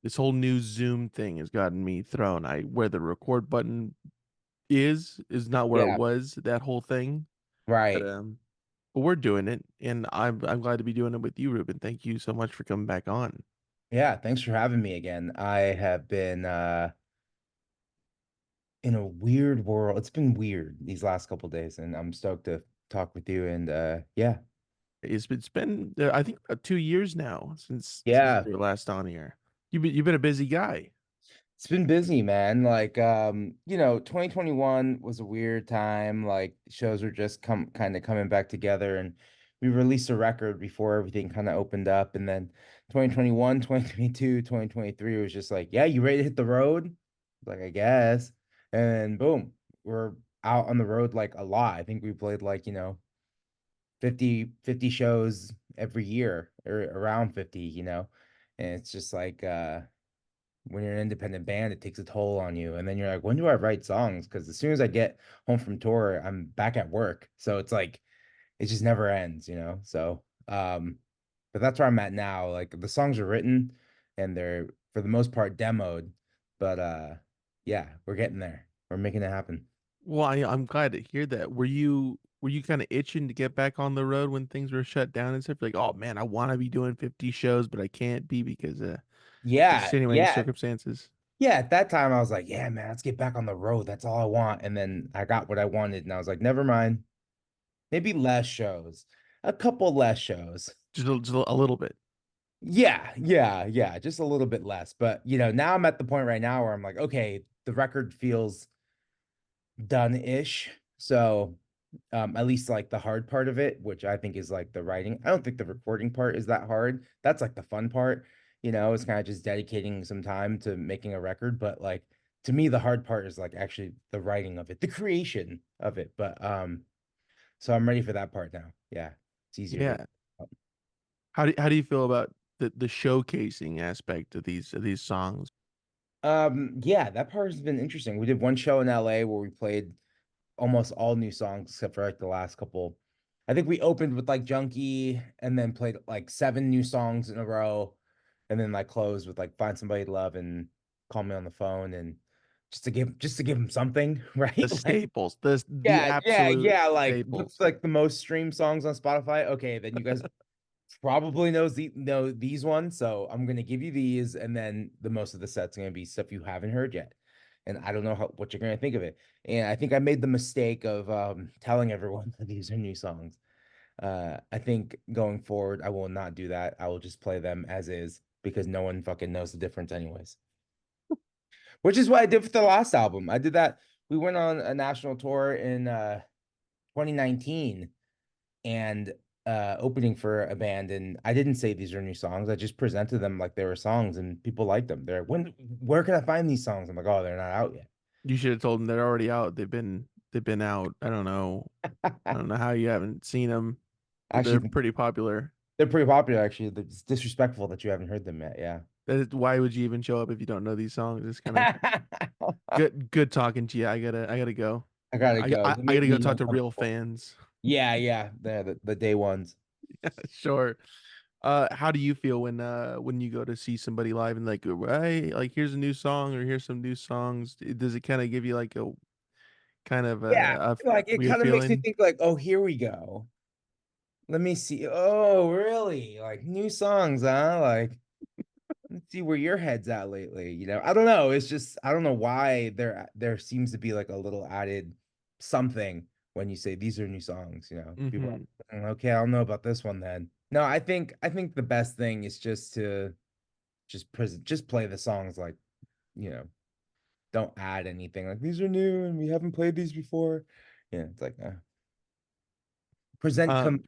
This whole new Zoom thing has gotten me thrown. I where the record button is not where it Yeah, was, that whole thing. But right. um but we're doing it, and I'm glad to be doing it with you, Ruben. Thank you so much for coming back on. Yeah, thanks for having me again. I have been in a weird world. It's been weird these last couple days, and I'm stoked to talk with you. And yeah, It's been I think about 2 years now since yeah, you were last on here. You've been a busy guy. it's been busy, man. 2021 was a weird time. Like shows were just come kind of coming back together, and we released a record before everything kind of opened up. And then 2021, 2022, 2023 was just like, yeah, you ready to hit the road? Like, I guess. And boom, we're out on the road like a lot. I think we played like, 50 shows every year or around 50. And it's just like when you're an independent band, it takes a toll on you. And then you're like, when do I write songs? Because as soon as I get home from tour, I'm back at work. So it's like it just never ends. But that's where I'm at now. Like the songs are written and they're for the most part demoed. But yeah, we're getting there. We're making it happen. Well, I'm glad to hear that. Were you kind of itching to get back on the road when things were shut down and stuff? Like, oh man, I want to be doing 50 shows, but I can't be because Yeah, extenuating yeah. circumstances. Yeah, at that time I was like, yeah, man, let's get back on the road. That's all I want. And then I got what I wanted and I was like, never mind. Maybe less shows. A couple less shows. Just a little bit. Yeah, yeah, yeah, just a little bit less. But now I'm at the point right now where I'm like, okay, the record feels done-ish. So at least like the hard part of it, which I think is like the writing. I don't think the recording part is that hard. That's like the fun part. It's kind of just dedicating some time to making a record. But like to me, the hard part is like actually the writing of it, the creation of it. But so I'm ready for that part now. Yeah, it's easier to. Yeah. How do you feel about the showcasing aspect of these songs? Yeah, that part has been interesting. We did one show in LA where we played almost all new songs except for like the last couple. I think we opened with like Junkie and then played like seven new songs in a row and then like closed with like Find Somebody to Love and Call Me on the Phone and just to give them something, The right? Like staples, the yeah, yeah, absolute yeah, like what's staples. like the most streamed songs on Spotify? Okay, then you guys probably know these ones, so I'm gonna give you these, and then the most of the set's gonna be stuff you haven't heard yet, and I don't know what you're gonna think of it. And I think I made the mistake of telling everyone that these are new songs. I think going forward, I will not do that. I will just play them as is because no one fucking knows the difference, anyways. Which is what I did for the last album. I did that. We went on a national tour in 2019 and opening for a band, and I didn't say these are new songs. I just presented them like they were songs and people liked them. They're where can I find these songs? I'm like, oh, they're not out yet. You should have told them they're already out. They've been out. I don't know. I don't know how you haven't seen them. They're Actually, pretty popular. they're pretty popular actually. It's disrespectful that you haven't heard them yet. Yeah. Why would you even show up if you don't know these songs? It's kind of good talking to you. I gotta go. I gotta I, go. I You I made gotta go me talk to real uncomfortable. fans. Yeah, yeah. The day ones. Sure. How do you feel when you go to see somebody live and like, hey, like here's a new song or here's some new songs? Does it kind of give you like a kind of Yeah. Like it weird kind of makes me feeling? think like, oh, here we go. Let me see. Oh, really? Like new songs, huh? Like let's see where your head's at lately. I don't know. It's just I don't know why there seems to be like a little added something when you say these are new songs. People are Hmm. like, okay, I don't know about this one then. No, I think the best thing is just to just play the songs like, you know, don't add anything. Like these are new and we haven't played these before. Yeah, it's like present com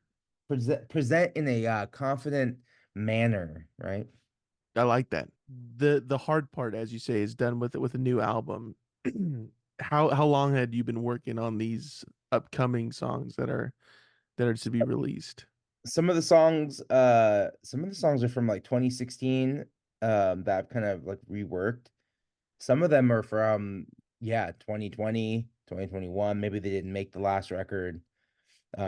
Um, present in a confident manner, right? I like that. The hard part, as you say, is done with a new album. How long had you been working on these upcoming songs that are to be released? Some of the songs are from like 2016 that I've kind of like reworked. Some of them are from yeah, 2020, 2021. Maybe they didn't make the last record.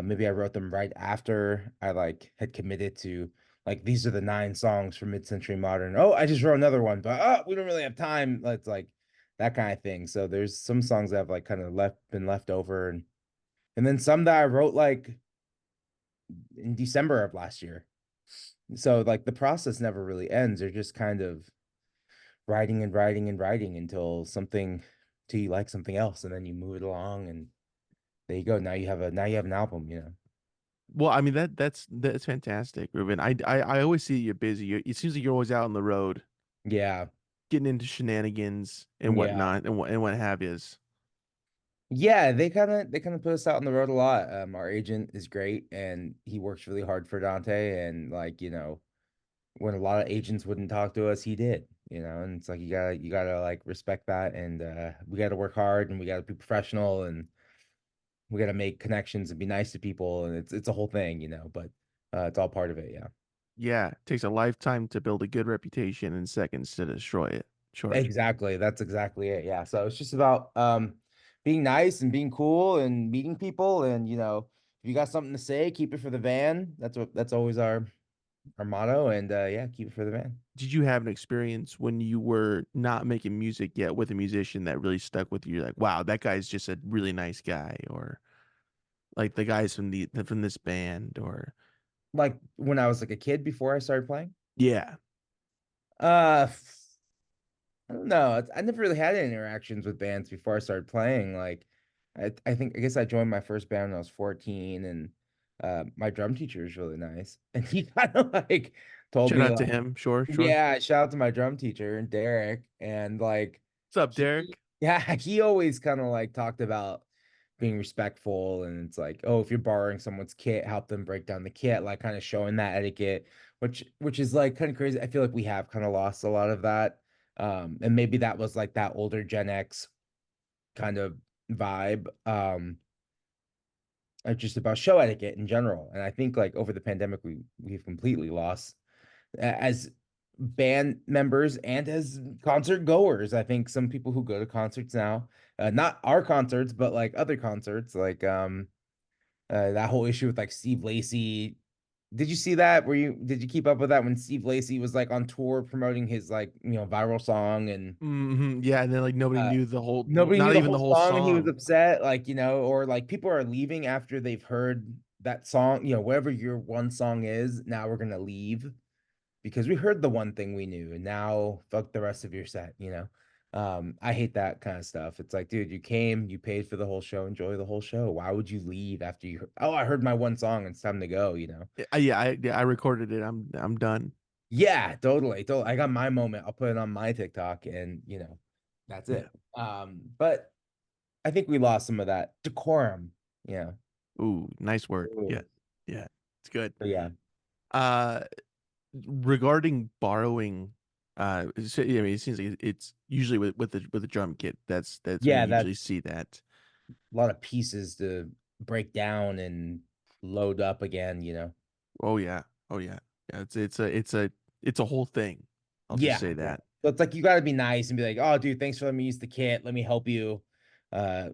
Maybe I wrote them right after I like had committed to like these are the 9 songs for mid-century modern. Oh, I just wrote another one, but oh, we don't really have time. It's like that kind of thing. So there's some songs that have like kind of been left over, and then some that I wrote like in December of last year. So like the process never really ends. They're just kind of writing and writing and writing till you like something else, and then you move it along, and there you go. Now you have an album, you know. Well, I mean that's fantastic, Ruben. I always see you're busy. It seems like you're always out on the road, Yeah. getting into shenanigans and Yeah. whatnot and what have yous. Yeah, they kind of put us out on the road a lot. Our agent is great and he works really hard for Dante, and like, when a lot of agents wouldn't talk to us, he did, and it's like you gotta like respect that, and we gotta work hard and we gotta be professional, and we gotta make connections and be nice to people, and it's a whole thing, but it's all part of it, yeah. Yeah, it takes a lifetime to build a good reputation and seconds to destroy it. Sure. Exactly. That's exactly it. Yeah. So it's just about being nice and being cool and meeting people, and if you got something to say, keep it for the van. That's always our motto, and yeah, keep it for the van. Did you have an experience when you were not making music yet with a musician that really stuck with you? You're like, wow, that guy's just a really nice guy, or like the guys from this band, or Like when I was like a kid before I started playing. yeah. Uh I don't know. I never really had any interactions with bands before I started playing. Like, I guess I joined my first band when I was 14, and my drum teacher is really nice, and he kind of like told Shout me out to like, him. Sure, sure. yeah, shout out to my drum teacher and Derek, and like What's up, he, Derek? yeah, he always kind of like talked about being respectful, and it's like, oh, if you're borrowing someone's kit, help them break down the kit, like kind of showing that etiquette, which is like kind of crazy. I feel like we have kind of lost a lot of that. And maybe that was like that older Gen X kind of vibe, just about show etiquette in general. And I think like over the pandemic, we've completely lost as band members and as concert goers. I think some people who go to concerts now, not our concerts, but like other concerts, like that whole issue with like Steve Lacy. Did you see that? Did you keep up with that when Steve Lacy was like on tour promoting his like viral song, and Yeah, and then like nobody uh knew the whole, nobody knew not the even whole the whole song and he was song. upset, like, or like people are leaving after they've heard that song, whatever your one song is, now we're gonna leave because we heard the one thing we knew, and now fuck the rest of your set. I hate that kind of stuff. It's like, dude, you came, you paid for the whole show, enjoy the whole show. Why would you leave after oh, I heard my one song, it's time to go? Yeah, I recorded it. I'm done. Yeah, totally, totally. I got my moment. I'll put it on my TikTok, and that's Yeah. it. But I think we lost some of that decorum. Yeah. Ooh, nice word. Yeah. Ooh. Yeah. It's good. But yeah. Uh Regarding borrowing, I mean, it seems like it's usually with the drum kit. That's where you Yeah, usually that's see that. a lot of pieces to break down and load up again. Oh yeah. Oh yeah. Yeah, it's a whole thing. I'll just Yeah, say yeah. that. So it's like you gotta be nice and be like, oh dude, thanks for letting me use the kit. Let me help you.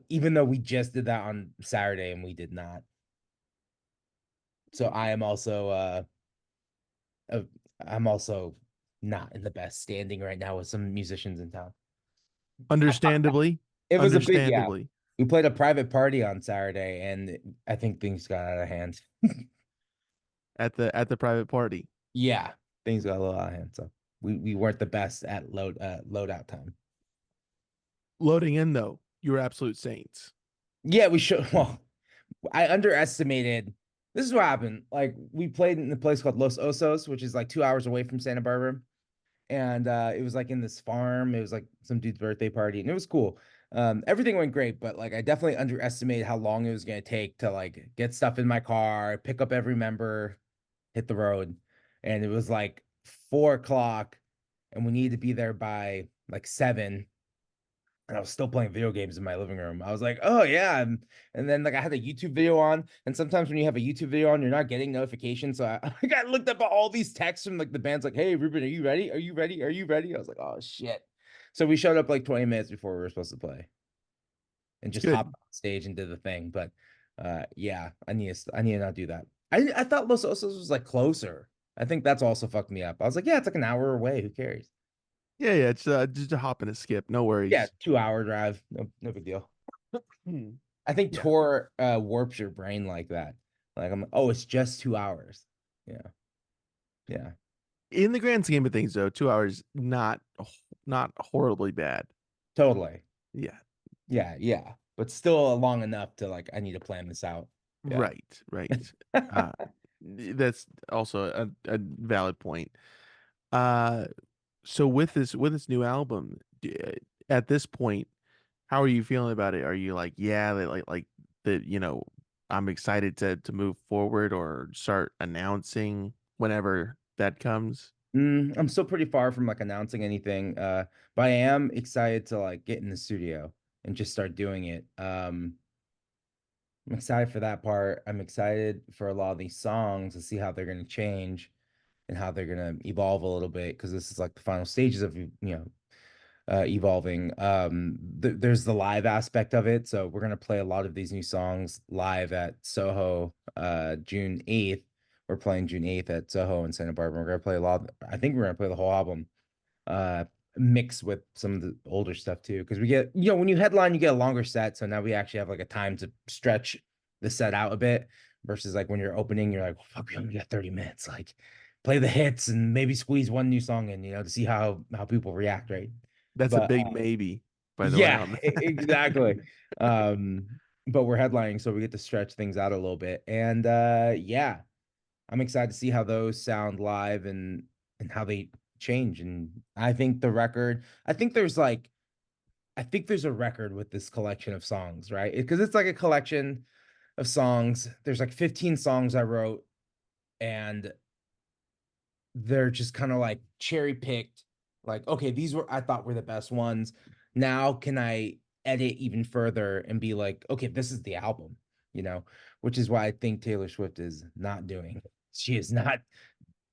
Even though we just did that on Saturday and we did not. So uh I'm also not in the best standing right now with some musicians in town. Understandably, It was a big, yeah. understandably, We played a private party on Saturday, and I think things got out of hand. at the private party. Yeah, things got a little out of hand. So we weren't the best at loadout time. Loading in though, you're absolute saints. Yeah, we should. Well, I underestimated. This is what happened. Like we played in a place called Los Osos, which is like 2 hours away from Santa Barbara, and it was like in this farm. It was like some dude's birthday party, and it was cool. Everything went great, but like I definitely underestimated how long it was gonna take to like get stuff in my car, pick up every member, hit the road, and it was like 4 o'clock, and we needed to be there by like 7. And I was still playing video games in my living room. I was like, oh yeah. And then like I had a YouTube video on. And sometimes when you have a YouTube video on, you're not getting notifications. So I got looked up at all these texts from like the band's like, hey, Ruben, are you ready? Are you ready? Are you ready? I was like, oh shit. So we showed up like 20 minutes before we were supposed to play and It's just hopped good. on stage and did the thing. But yeah, I need to not do that. I thought Los Osos was like closer. I think that's also fucked me up. I was like, yeah, it's like an hour away. Who cares? Yeah, yeah, it's just a hop and a skip. No Yeah, worries. 2 hour drive. No big deal. Hmm. I think Yeah. tour warps your brain like that. Like I'm like, oh, it's just 2 hours. Yeah. Yeah. In the grand scheme of things, though, 2 hours not horribly bad. Totally. Yeah. Yeah, yeah. But still long enough to like I need to plan this out. Yeah. Right. Right. Uh, that's also a valid point. Uh, so with this new album, at this point, how are you feeling about it? Are you like, yeah, like that, I'm excited to move forward or start announcing whenever that comes? I'm still pretty far from like announcing anything. But I am excited to like get in the studio and just start doing it. I'm excited for that part. I'm excited for a lot of these songs to see how they're gonna change and how they're gonna evolve a little bit because this is like the final stages of evolving. There's the live aspect of it, so we're gonna play a lot of these new songs live at Soho, June 8th. We're playing June 8th at Soho in Santa Barbara. We're gonna play a lot. I think we're gonna play the whole album, uh, mix with some of the older stuff too, because we get, when you headline, you get a longer set. So now we actually have like a time to stretch the set out a bit versus like when you're opening, you're like, well, fuck, we only got 30 minutes. Like, play the hits and maybe squeeze one new song in, to see how people react, right? That's a But big maybe, by the way, yeah, on exactly. that. But we're headlining, so we get to stretch things out a little bit. And yeah, I'm excited to see how those sound live and how they change. And I think I think there's a record with this collection of songs, right? Because it's like a collection of songs. There's like 15 songs I wrote, and they're just kind of like cherry picked. Like, okay, these were I thought were the best ones. Now can I edit even further and be like, okay, this is the album, you know, which is why I think Taylor Swift is not doing. She is not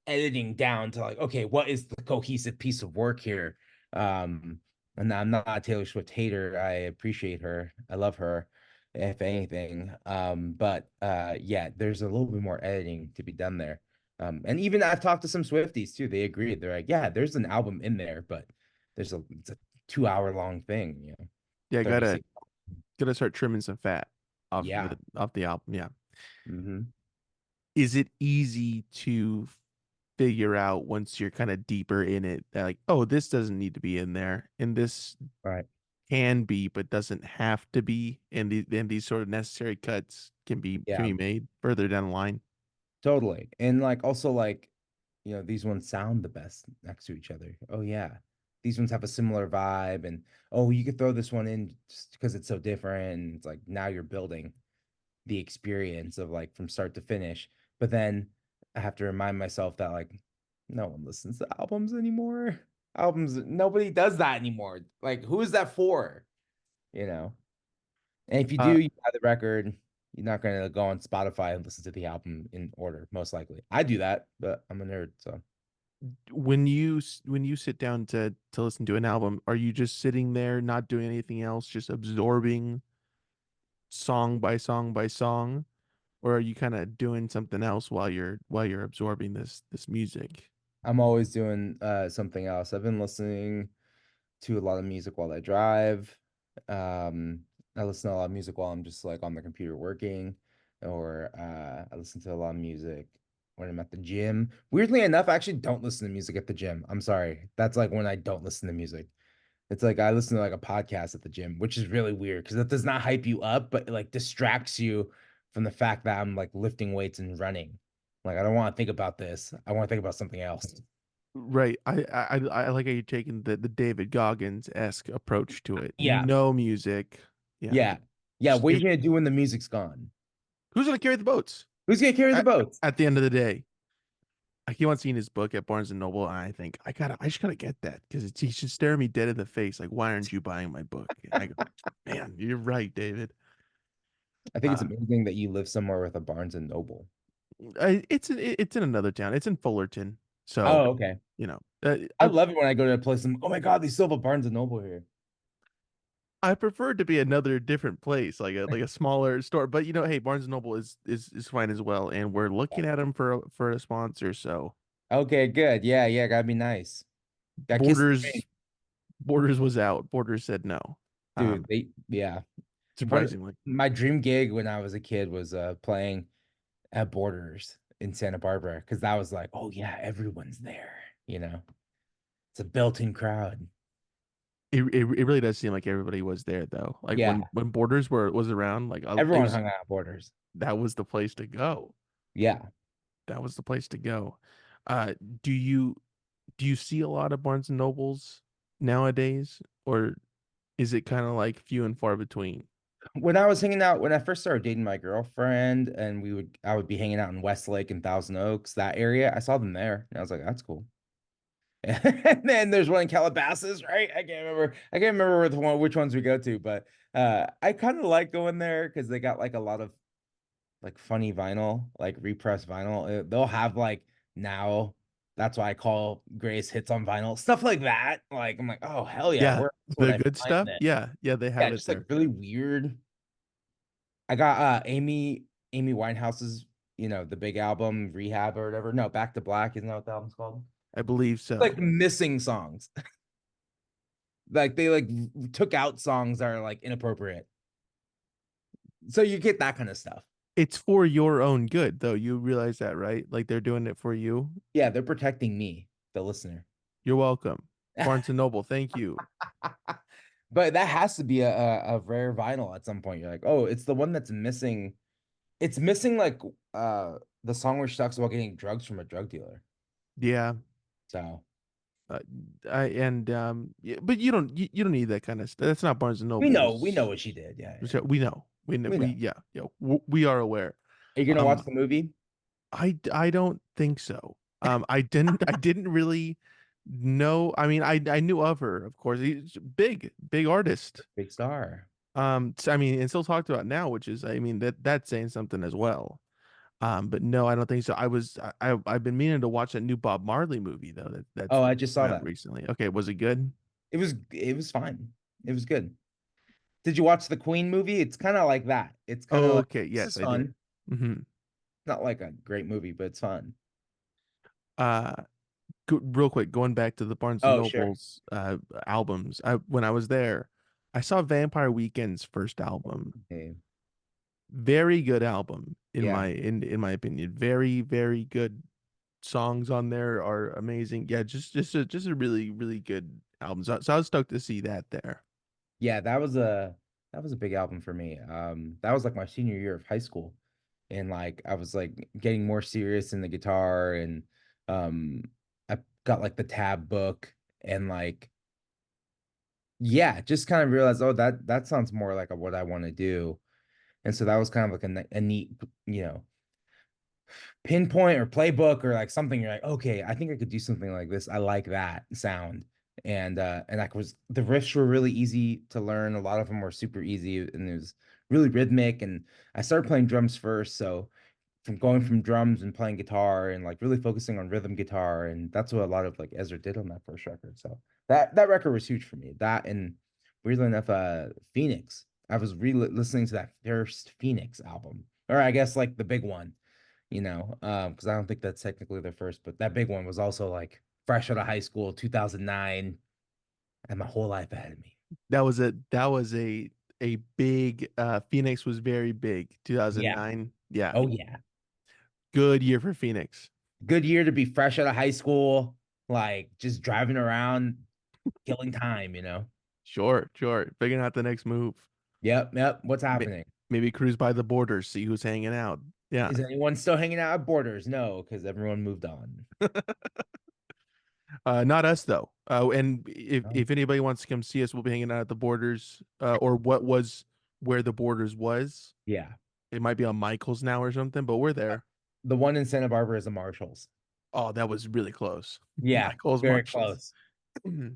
editing down to like, okay, what is the cohesive piece of work here? Um, and I'm not a Taylor Swift hater. I appreciate her. I love her, if anything. But yeah, there's a little bit more editing to be done there. And even I've talked to some Swifties too. They agreed. They're like, yeah, there's an album in there, but it's a 2 hour long thing, Yeah, gotta 36. gotta start trimming some fat Yeah. off the album. Yeah. Hmm. Is it easy to figure out once you're kind of deeper in it that like, oh, this doesn't need to be in there, and this Right. can be, but doesn't have to be, and these sort of necessary cuts can be Yeah. made further down the line? Totally. And like also like, these ones sound the best next to each other. Oh yeah. These ones have a similar vibe and oh, you could throw this one in just because it's so different. And it's like now you're building the experience of like from start to finish. But then I have to remind myself that like no one listens to albums anymore. Albums, nobody does that anymore. Like who is that for? You know? And if you do, Uh, you buy the record. You're not gonna go on Spotify and listen to the album in order, most likely. I do that, but I'm a nerd, so when you sit down to listen to an album, are you just sitting there not doing anything else, just absorbing song by song by song, or are you kind of doing something else while you're absorbing this music? I'm always doing something else. I've been listening to a lot of music while I drive. Um, I listen to a lot of music while I'm just like on the computer working, or I listen to a lot of music when I'm at the gym. Weirdly enough, I actually don't listen to music at the gym. I'm sorry. That's like when I don't listen to music. It's like I listen to like a podcast at the gym, which is really weird because that does not hype you up, but it like distracts you from the fact that I'm like lifting weights and running. Like I don't want to think about this. I want to think about something else. Right. I like how you're taking the David Goggins-esque approach to it. You Yeah. know music. Yeah. Yeah. Yeah. What are you gonna do when the music's gone? Who's gonna carry the boats Who's gonna carry the at, boats? at the end of the day? I keep on seeing his book at Barnes and Noble, and I think I just gotta get that because he should stare me dead in the face like, why aren't you buying my book? And I go, man, you're right, David. I think it's Uh, amazing that you live somewhere with a Barnes and Noble. it's in another town. It's in Fullerton, so Oh, okay. you know, I love it when I go to a place and oh my God, they still have a Barnes and Noble here. I prefer it to be another different place, like a smaller store. But hey, Barnes and Noble is fine as well, and we're looking at them for a sponsor. So Okay, good. Yeah, yeah, gotta be nice. Got kiss the ring. Borders Borders was out. Borders said no. Dude, Um, yeah. One surprisingly. my dream gig when I was a kid was playing at Borders in Santa Barbara because that was like, oh yeah, everyone's there, you know. It's a built-in crowd. It really does seem like everybody was there though. Like Yeah, when Borders was around, it everyone was hung out at Borders. that was the place to go. Yeah. That was the place to go. Uh, do you do you see a lot of Barnes and Nobles nowadays, or is it kind of like few and far between? When I was hanging out, when I first started dating my girlfriend, and I would be hanging out in Westlake and Thousand Oaks, that area, I saw them there, and I was like, that's cool. And then there's one in Calabasas, right? I can't remember which ones we go to, but I kind of like going there because they got like a lot of like funny vinyl, like repressed vinyl. They'll have like now, that's why I call Grace hits on vinyl, stuff like that. Like I'm like, oh hell yeah, Yeah, where else would the I good find stuff. this? Yeah, yeah, they Yeah, have it just like there. really weird. I got Amy Winehouse's, the big album Rehab or whatever. No, Back to Black, isn't that what the album's called? I believe Like so. missing songs. Like they like took out songs that are like inappropriate. So you get that kind of stuff. It's for your own good, though. You realize that, right? Like they're doing it for you. Yeah, they're protecting me, the listener. You're welcome. Barnes and Noble, thank you. But that has to be a rare vinyl at some point. You're like, oh, it's the one that's missing. It's missing like the song where she talks about getting drugs from a drug dealer. Yeah. So Uh, yeah, but you don't need that kind of stuff. That's not Barnes and we know Noble's. what she did. Yeah, yeah, So we know, we know. yeah, yeah, we are aware. Are you gonna Um, watch the movie? I don't think so. I didn't really know. I mean, I knew of her, of course. He's a big artist. Big star. I mean, and still talked about now, which is, I mean, that's saying something as well. But no, I don't think so. I've been meaning to watch that new Bob Marley movie though. That's Oh, I just saw come out that. recently. Okay, was it good? It was fine. It was good. Did you watch the Queen movie? It's kind of like that. It's kind of Oh, like okay. this Yes, is I did. fun. Hmm. Not like a great movie, but it's fun. Uh, Real quick, going back to the Barnes and Oh, sure. Nobles albums. When I was there, I saw Vampire Weekend's first album. Okay. Very good album Yeah. in my opinion. Very good songs on there are amazing. Yeah, just a really good album. So I was stoked to see that there. Yeah, that was a big album for me. That was like my senior year of high school. And like I was like getting more serious in the guitar and um I got like the tab book and like yeah, just kind of realized, oh, that sounds more like what I want to do. And so that was kind of like a neat, you know, pinpoint or playbook or like something. You're like, okay, I think I could do something like this. I like that sound. And that was the riffs were really easy to learn. A lot of them were super easy and it was really rhythmic. And I started playing drums first. So from going from drums and playing guitar and like really focusing on rhythm guitar. And that's what a lot of like Ezra did on that first record. So that record was huge for me. That and weirdly enough, Phoenix. I was listening to that first Phoenix album, or I guess like the big one, because I don't think that's technically their first, but that big one was also like fresh out of high school, 2009, and my whole life ahead of me. That was a big Phoenix was very big. Yeah. 2009. Yeah. Oh yeah. Good year for Phoenix. Good year to be fresh out of high school, like just driving around, killing time. Sure. Figuring out the next move. Yep, yep. What's May- happening? Maybe cruise by the border, see who's hanging out. Yeah. Is anyone still hanging out at Borders? No, because everyone moved on. Not us though. And Oh, if anybody wants to come see us, we'll be hanging out at the borders, or what was where the borders was. yeah. It might be on Michael's now or something, but we're there. The one in Santa Barbara is the Marshalls. Oh, that was really close. Yeah, Michael's very Marshalls. close.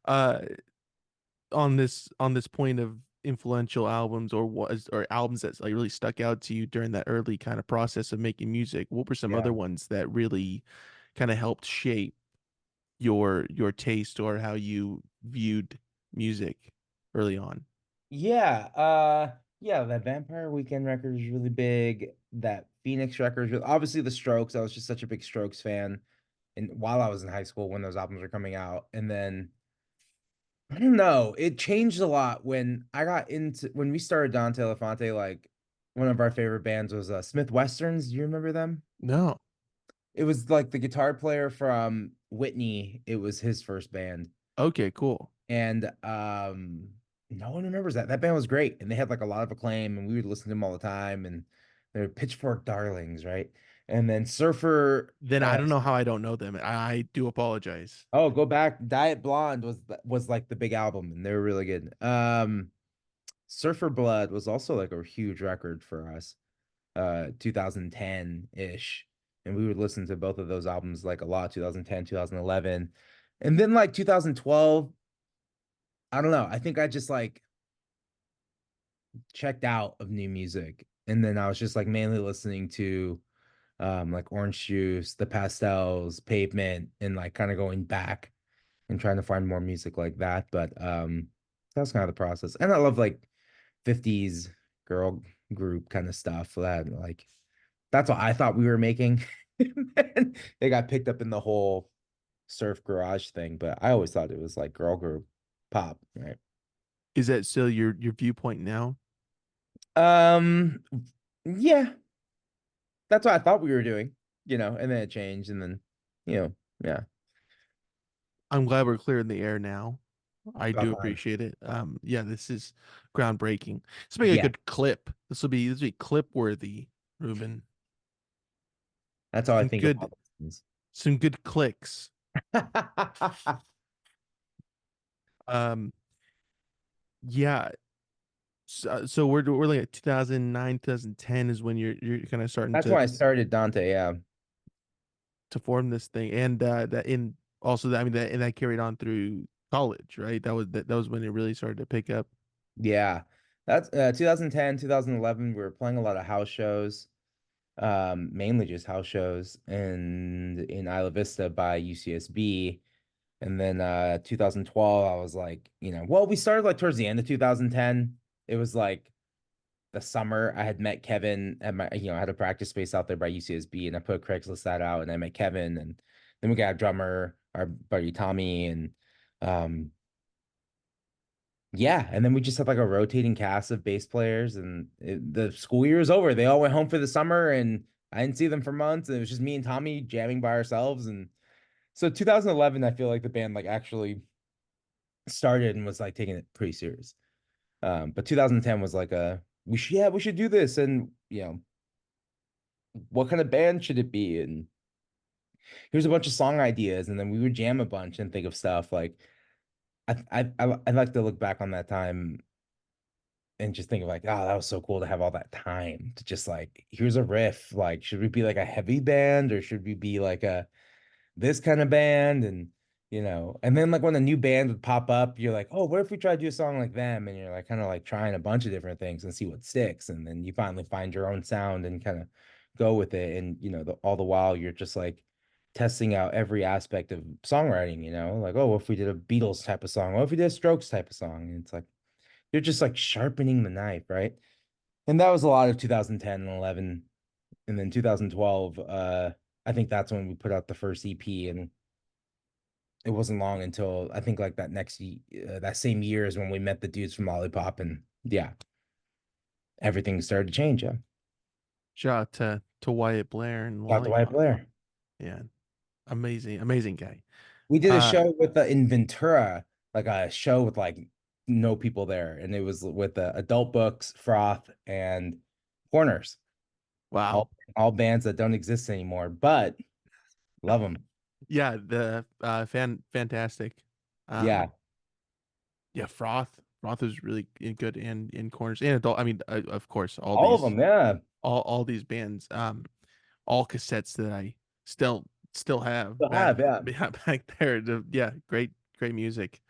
uh, on this point of influential albums or albums that's like really stuck out to you during that early kind of process of making music, what were some Yeah. other ones that really kind of helped shape your taste or how you viewed music early on? Yeah, yeah, that Vampire Weekend record is really big. That Phoenix record is obviously the Strokes. I was just such a big Strokes fan. and while I was in high school when those albums were coming out. And then I don't know, it changed a lot when I got into when we started Dante Elephante. Like one of our favorite bands was Smith Westerns. Do you remember them? No. It was like the guitar player from Whitney. It was his first band. Okay, cool. And no one remembers that. That band was great. And they had like a lot of acclaim, and we would listen to them all the time. And they're Pitchfork Darlings, right? And then Surfer, Then I don't know how I don't know them. I do apologize. oh, go back. Diet Blonde was like the big album, and they were really good. Surfer Blood was also like a huge record for us, 2010-ish. And we would listen to both of those albums like a lot, 2010, 2011. And then like 2012, I don't know. I think I just like checked out of new music. And then I was just like mainly listening to like Orange Juice, The Pastels, Pavement, and like kind of going back and trying to find more music like that. But that's kind of the process. And I love like 50s girl group kind of stuff that like that's what I thought we were making. And they got picked up in the whole surf garage thing, but I always thought it was like girl group pop, right? Is that still your viewpoint now? Um, yeah, that's what I thought we were doing, and then it changed, and then, yeah, I'm glad we're clear in the air now. I about do time. appreciate it. Yeah, this is groundbreaking. This will be a Yeah, good clip. This will be clip worthy, Ruben. that's how I Some think good about things. some good clicks. Um, yeah. So we're like at 2009, 2010 is when you're kind of starting That's to why I started Dante. Yeah, form this thing, and that in also that I mean that and that carried on through college, right? That was when it really started to pick up. yeah. That's 2010, 2011. We were playing a lot of house shows, mainly just house shows, and in Isla Vista by UCSB. And then 2012, I was like, well, we started like towards the end of 2010. It was like the summer. I had met Kevin at my, I had a practice space out there by UCSB, and I put a Craigslist ad out, and I met Kevin, and then we got a drummer, our buddy Tommy, and um, yeah, and then we just had like a rotating cast of bass players, and the school year was over. They all went home for the summer, and I didn't see them for months, and it was just me and Tommy jamming by ourselves. And so 2011, I feel like the band like actually started and was like taking it pretty serious. But 2010 was like we should do this, and what kind of band should it be? And here's a bunch of song ideas, and then we would jam a bunch and think of stuff like I like to look back on that time and just think of like, oh, that was so cool to have all that time to just like, here's a riff. Like, should we be like a heavy band, or should we be like a this kind of band? And and then like when a new band would pop up, you're like, oh, what if we try to do a song like them? And you're like kind of like trying a bunch of different things and see what sticks. And then you finally find your own sound and kind of go with it. And all the while you're just like testing out every aspect of songwriting, like, oh, what if we did a Beatles type of song? What if we did a Strokes type of song? And it's like you're just like sharpening the knife, right? And that was a lot of 2010 and 11. And then 2012, I think that's when we put out the first EP. And it wasn't long until I think like that same year is when we met the dudes from Lollipop, and yeah, everything started to change. Yeah, Shout out to Wyatt Blair and got the White Lollipop. Blair. Yeah, amazing guy. We did a Uh, show with in Ventura, like a show with like no people there, and it was with Adult Books, Froth, and Corners, wow. all bands that don't exist anymore, but love them. Yeah, the fantastic. Yeah, Um, yeah, Froth is really good in corners and adult. I mean, of course, all of them. Yeah, all these bands, all cassettes that I still have still back have. Yeah, yeah, back there. Yeah, great music.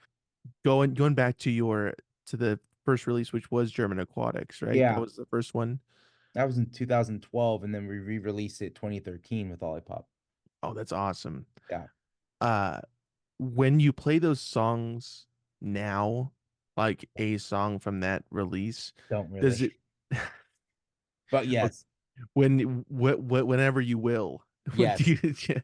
Going back to the first release, which was German Aquatics, right? That yeah. was the first one. That was in 2012, and then we re-released it 2013 with Lollipop. Oh, that's awesome. Yeah, Uh, when you play those songs now, like a song from that release, don't does really. it But yes, whenever you will, when do yes. you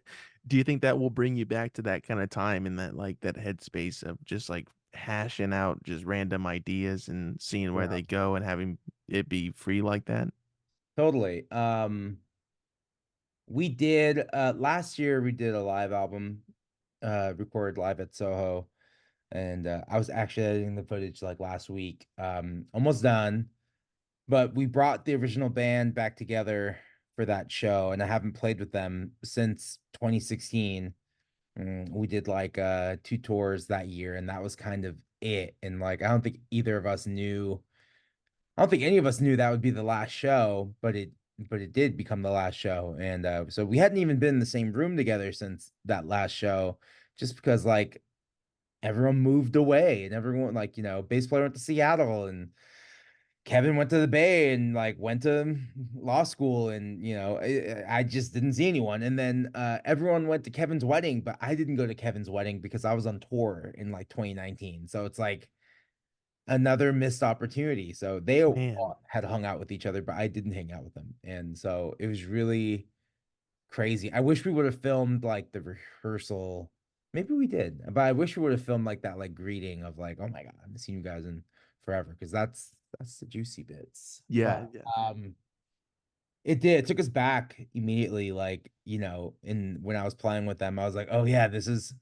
Do you think that will bring you back to that kind of time in that like that headspace of just like hashing out just random ideas and seeing where Yeah, they go and having it be free like that? totally. We did last year we did a live album, recorded live at Soho, and I was actually editing the footage like last week. Almost done, but we brought the original band back together for that show, and I haven't played with them since 2016. We did like two tours that year, and that was kind of it. And like I don't think either of us knew, I don't think any of us knew that would be the last show, but it did become the last show. And so we hadn't even been in the same room together since that last show, just because like everyone moved away and everyone like, bass player went to Seattle and Kevin went to the Bay and like went to law school, and I just didn't see anyone. And then everyone went to Kevin's wedding, but I didn't go to Kevin's wedding because I was on tour in like 2019. So it's like another missed opportunity. So they Man, all had hung out with each other, but I didn't hang out with them. And so it was really crazy. I wish we would have filmed like the rehearsal. Maybe we did, but I wish we would have filmed like that, like greeting of like, oh my God, I haven't seen you guys in forever, because that's the juicy bits. yeah, But yeah. it did. It took us back immediately, like, and when I was playing with them, I was like, oh yeah, it's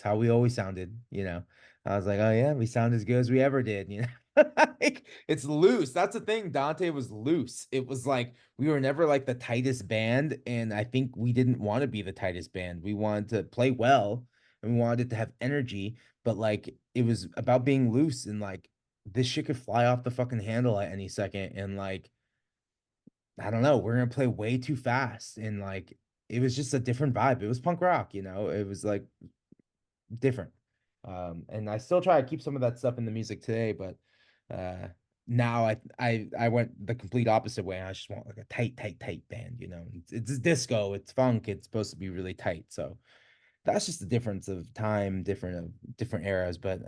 how we always sounded. I was like, oh yeah, we sound as good as we ever did. Like it's loose. That's the thing. Dante was loose. It was like we were never like the tightest band, and I think we didn't want to be the tightest band. We wanted to play well and we wanted it to have energy, but like it was about being loose, and like this shit could fly off the fucking handle at any second, and like I don't know, we're gonna play way too fast, and like it was just a different vibe. It was punk rock. It was like different. And I still try to keep some of that stuff in the music today, but uh now I went the complete opposite way. I just want like a tight, tight, tight band. It's disco, it's funk, it's supposed to be really tight. So that's just the difference of time, different eras. But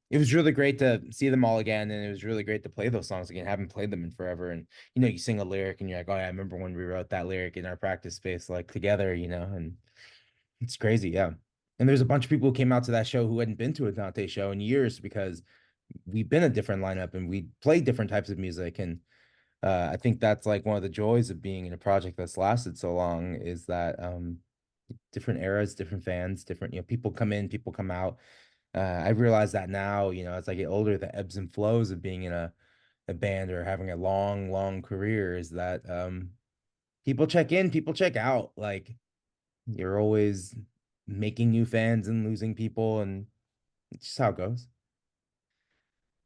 it was really great to see them all again, and it was really great to play those songs again. Haven't played them in forever, and you sing a lyric, and you're like, oh yeah, I remember when we wrote that lyric in our practice space, like together, and it's crazy, yeah. And there's a bunch of people who came out to that show who hadn't been to a Dante show in years, because we've been a different lineup and we play different types of music. And I think that's like one of the joys of being in a project that's lasted so long, is that different eras, different fans, different, people come in, people come out. I realize that now, as I get older, the ebbs and flows of being in a band or having a long, long career is that people check in, people check out. Like you're always making new fans and losing people, and it's just how it goes.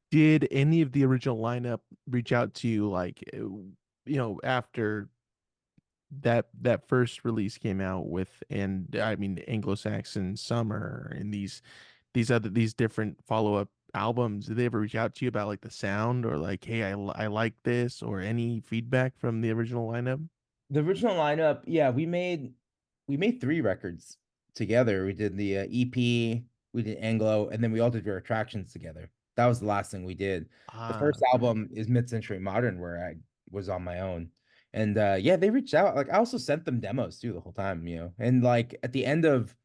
Did any of the original lineup reach out to you like after that first release came out with, and I mean Anglo-Saxon Summer and these different follow-up albums, did they ever reach out to you about like the sound or like, hey, I like this, or any feedback from the original lineup? The original lineup, yeah, we made three records together. We did the EP, we did Anglo, and then we all did our attractions together. That was the last thing we did. The Ah, first okay. album is Mid-Century Modern, where I was on my own. And yeah, they reached out. Like I also sent them demos too the whole time. And like at the end of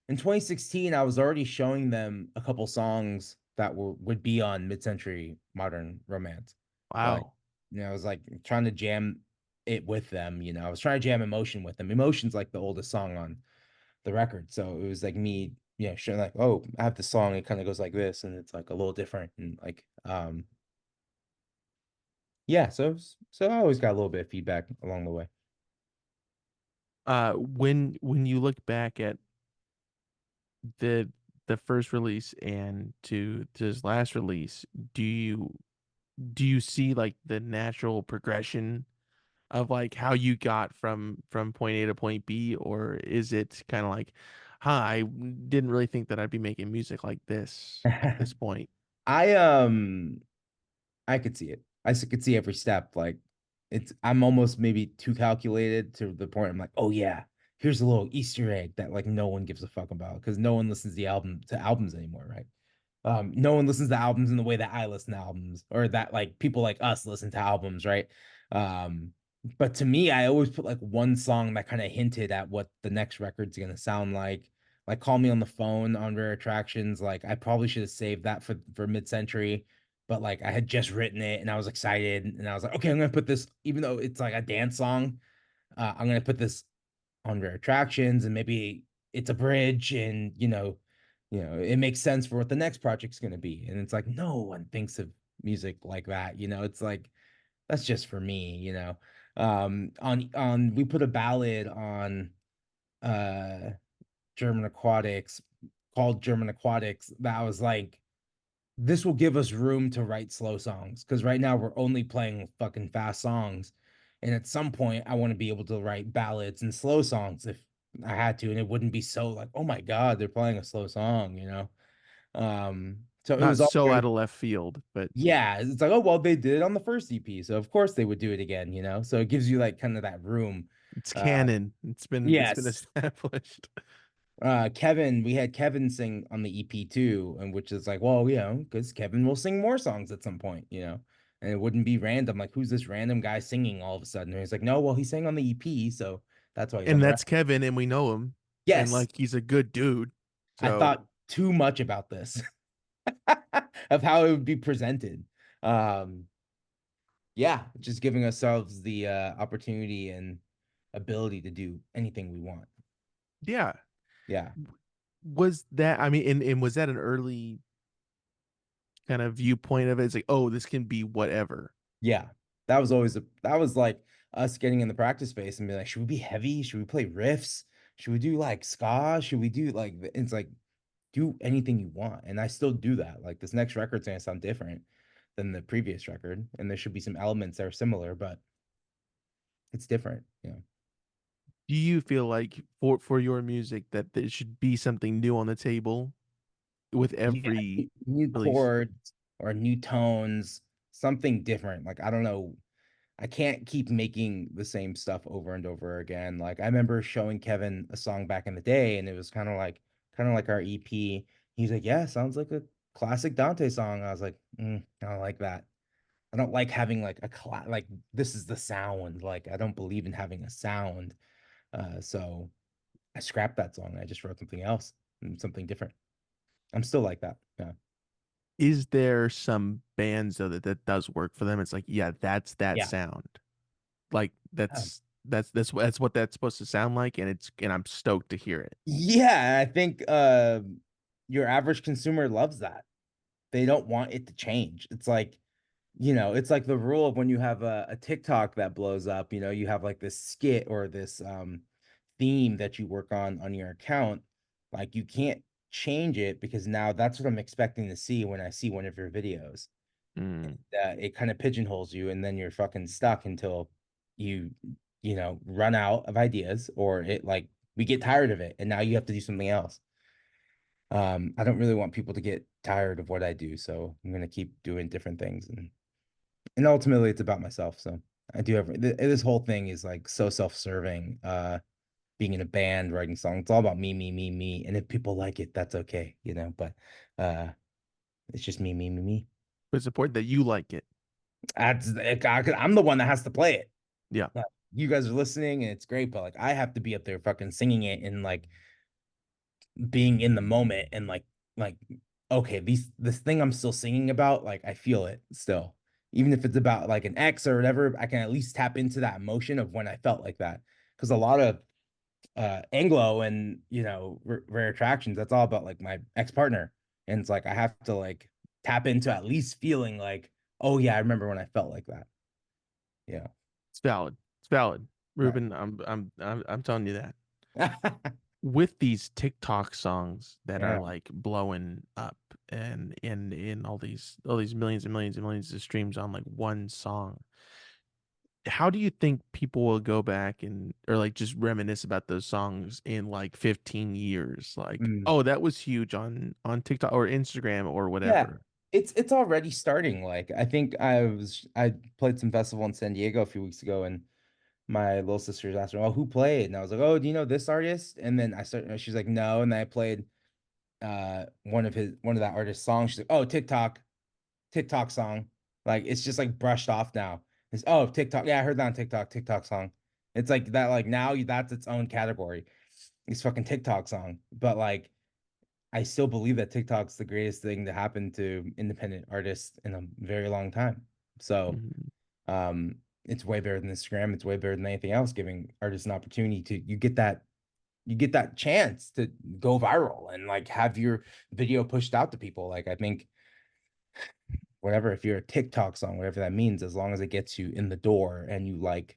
in 2016, I was already showing them a couple songs that would be on Mid-Century Modern Romance. Like, Wow. I was like trying to jam it with them. I was trying to jam Emotion with them. Emotion's like the oldest song on the record. So it was like me, showing like, oh, I have this song, it kind of goes like this, and it's like a little different. And like, yeah, so I always got a little bit of feedback along the way. When you look back at the the first release and to his last release, do you see like the natural progression of like how you got from point A to point B, or is it kind of like, huh, I didn't really think that I'd be making music like this at this point? I I could see it. Could see every step. Like I'm almost maybe too calculated to the point I'm like, oh yeah, here's a little Easter egg that like no one gives a fuck about, because no one listens to albums anymore, right? No one listens to albums in the way that I listen to albums, or that like people like us listen to albums, right? But to me, I always put like one song that kind of hinted at what the next record's gonna sound like. Like Call Me on the Phone on Rare Attractions. Like I probably should have saved that for mid-century, but like I had just written it and I was excited and I was like, okay, I'm gonna put this, even though it's like a dance song, I'm gonna put this on Rare Attractions and maybe it's a bridge and it makes sense for what the next project's gonna be. And it's like no one thinks of music like that. It's like that's just for me, on we put a ballad on uh German Aquatics called German Aquatics that was like this will give us room to write slow songs because right now we're only playing fucking fast songs. And at some point I want to be able to write ballads and slow songs if I had to, and it wouldn't be so like, oh my God, they're playing a slow song. So it Not was all so very out of left field, but yeah, it's like, oh well, they did it on the first EP, so of course they would do it again. So it gives you like kind of that room. it's Uh canon. It's been yes. established. Kevin, we had Kevin sing on the EP too, and which is like, well, because Kevin will sing more songs at some point. And it wouldn't be random. Like, who's this random guy singing all of a sudden? And he's like, no, well, he sang on the EP, so that's why he's on And the that's record. Kevin, and we know him, and Yes, like he's a good dude. I So thought too much about this of how it would be presented. Um, yeah, just giving ourselves the opportunity and ability to do anything we want. yeah, Yeah. was that? I mean, and was that an early kind of viewpoint of it? It's like, oh, this can be whatever. Yeah. That was like us getting in the practice space and be like, should we be heavy? Should we play riffs? Should we do like ska? Should we do like it's like do anything you want. And I still do that. Like this next record's gonna sound different than the previous record. And there should be some elements that are similar, but it's different. Do you feel like for your music that there should be something new on the table with Yeah, every new release? chords or new tones, something different. Like I don't know, I can't keep making the same stuff over and over again. Like I remember showing Kevin a song back in the day, and it was kind of like our EP. He's like, "Yeah, sounds like a classic Dante song." I was like, "I don't like that. I don't like having like like this is the sound. Like I don't believe in having a sound." So I scrapped that song. I just wrote something else and something different. I'm still like that. Yeah. Is there some bands though that does work for them? It's like, yeah, that's that Yeah. sound. Like Um, that's what that's supposed to sound like, and I'm stoked to hear it. Yeah, I think your average consumer loves that. They don't want it to change. It's like the rule of when you have a TikTok that blows up, you have like this skit or this theme that you work on your account. Like you can't change it because now that's what I'm expecting to see when I see one of your videos. Mm. It kind of pigeonholes you and then you're fucking stuck until you run out of ideas or it like we get tired of it and now you have to do something else. I don't really want people to get tired of what I do, so I'm gonna keep doing different things and ultimately it's about myself. So I do have this whole thing is like so self-serving. Being in a band, writing songs, it's all about me, me, me, me. And if people like it, that's okay. But uh it's just me, me, me, me. But it's important that you like it. I'm the one that has to play it. Yeah. Like, you guys are listening and it's great, but like I have to be up there fucking singing it and like being in the moment and like okay, this thing I'm still singing about, like I feel it still. Even if it's about like an ex or whatever, I can at least tap into that emotion of when I felt like that. Because a lot of Anglo and Rare Attractions, that's all about like my ex-partner. And it's like I have to like tap into at least feeling like, oh yeah, I remember when I felt like that. Yeah. It's valid. It's valid. Right. Ruben, I'm telling you that. With these TikTok songs that are Yeah. like blowing up and in all these millions and millions and millions of streams on like one song, how do you think people will go back and or like just reminisce about those songs in like 15 years? Like, Mm. oh, that was huge on TikTok or Instagram or Yeah. whatever. It's already starting. Like I think I played some festival in San Diego a few weeks ago and my little sister asked me, "Oh, who played?" And I was like, "Oh, do you know this artist?" And then she's like, "No." And then I played one of that artist's songs. She's like, "Oh, TikTok song." Like it's just like brushed off now. Oh, TikTok. Yeah, I heard that on TikTok. TikTok song. It's like that. Like now, that's its own category. It's fucking TikTok song. But like, I still believe that TikTok's the greatest thing to happen to independent artists in a very long time. So, Mhm. it's way better than Instagram. It's way better than anything else, giving artists an opportunity to you get that chance to go viral and like have your video pushed out to people. Like I think whatever, if you're a TikTok song, whatever that means, as long as it gets you in the door and you like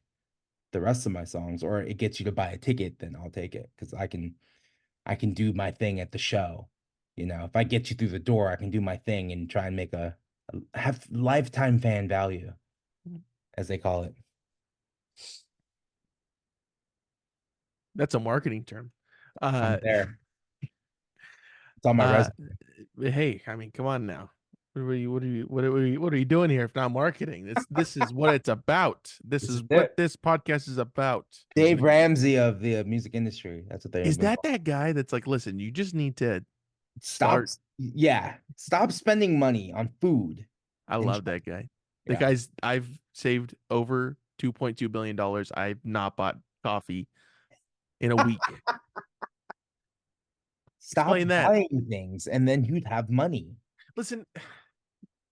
the rest of my songs, or it gets you to buy a ticket, then I'll take it because I can do my thing at the show. If I get you through the door, I can do my thing and try and make have lifetime fan value, as they call it. That's a marketing term. Uh, I'm there. It's on my uh, resume. hey, I mean, come on now. What are you doing here if not marketing? This is what it's about. This This is is what it. this podcast is about. Dave Ramsey of the music industry. That's what they've Is been that called. that guy that's like, listen, you just need to Stop. start. Yeah. Stop spending money on food I and love that guy. The yeah. guy's I've saved over $2.2 billion. I've not bought coffee in a week. Stop Explain that. buying things and then you'd have money. Listen,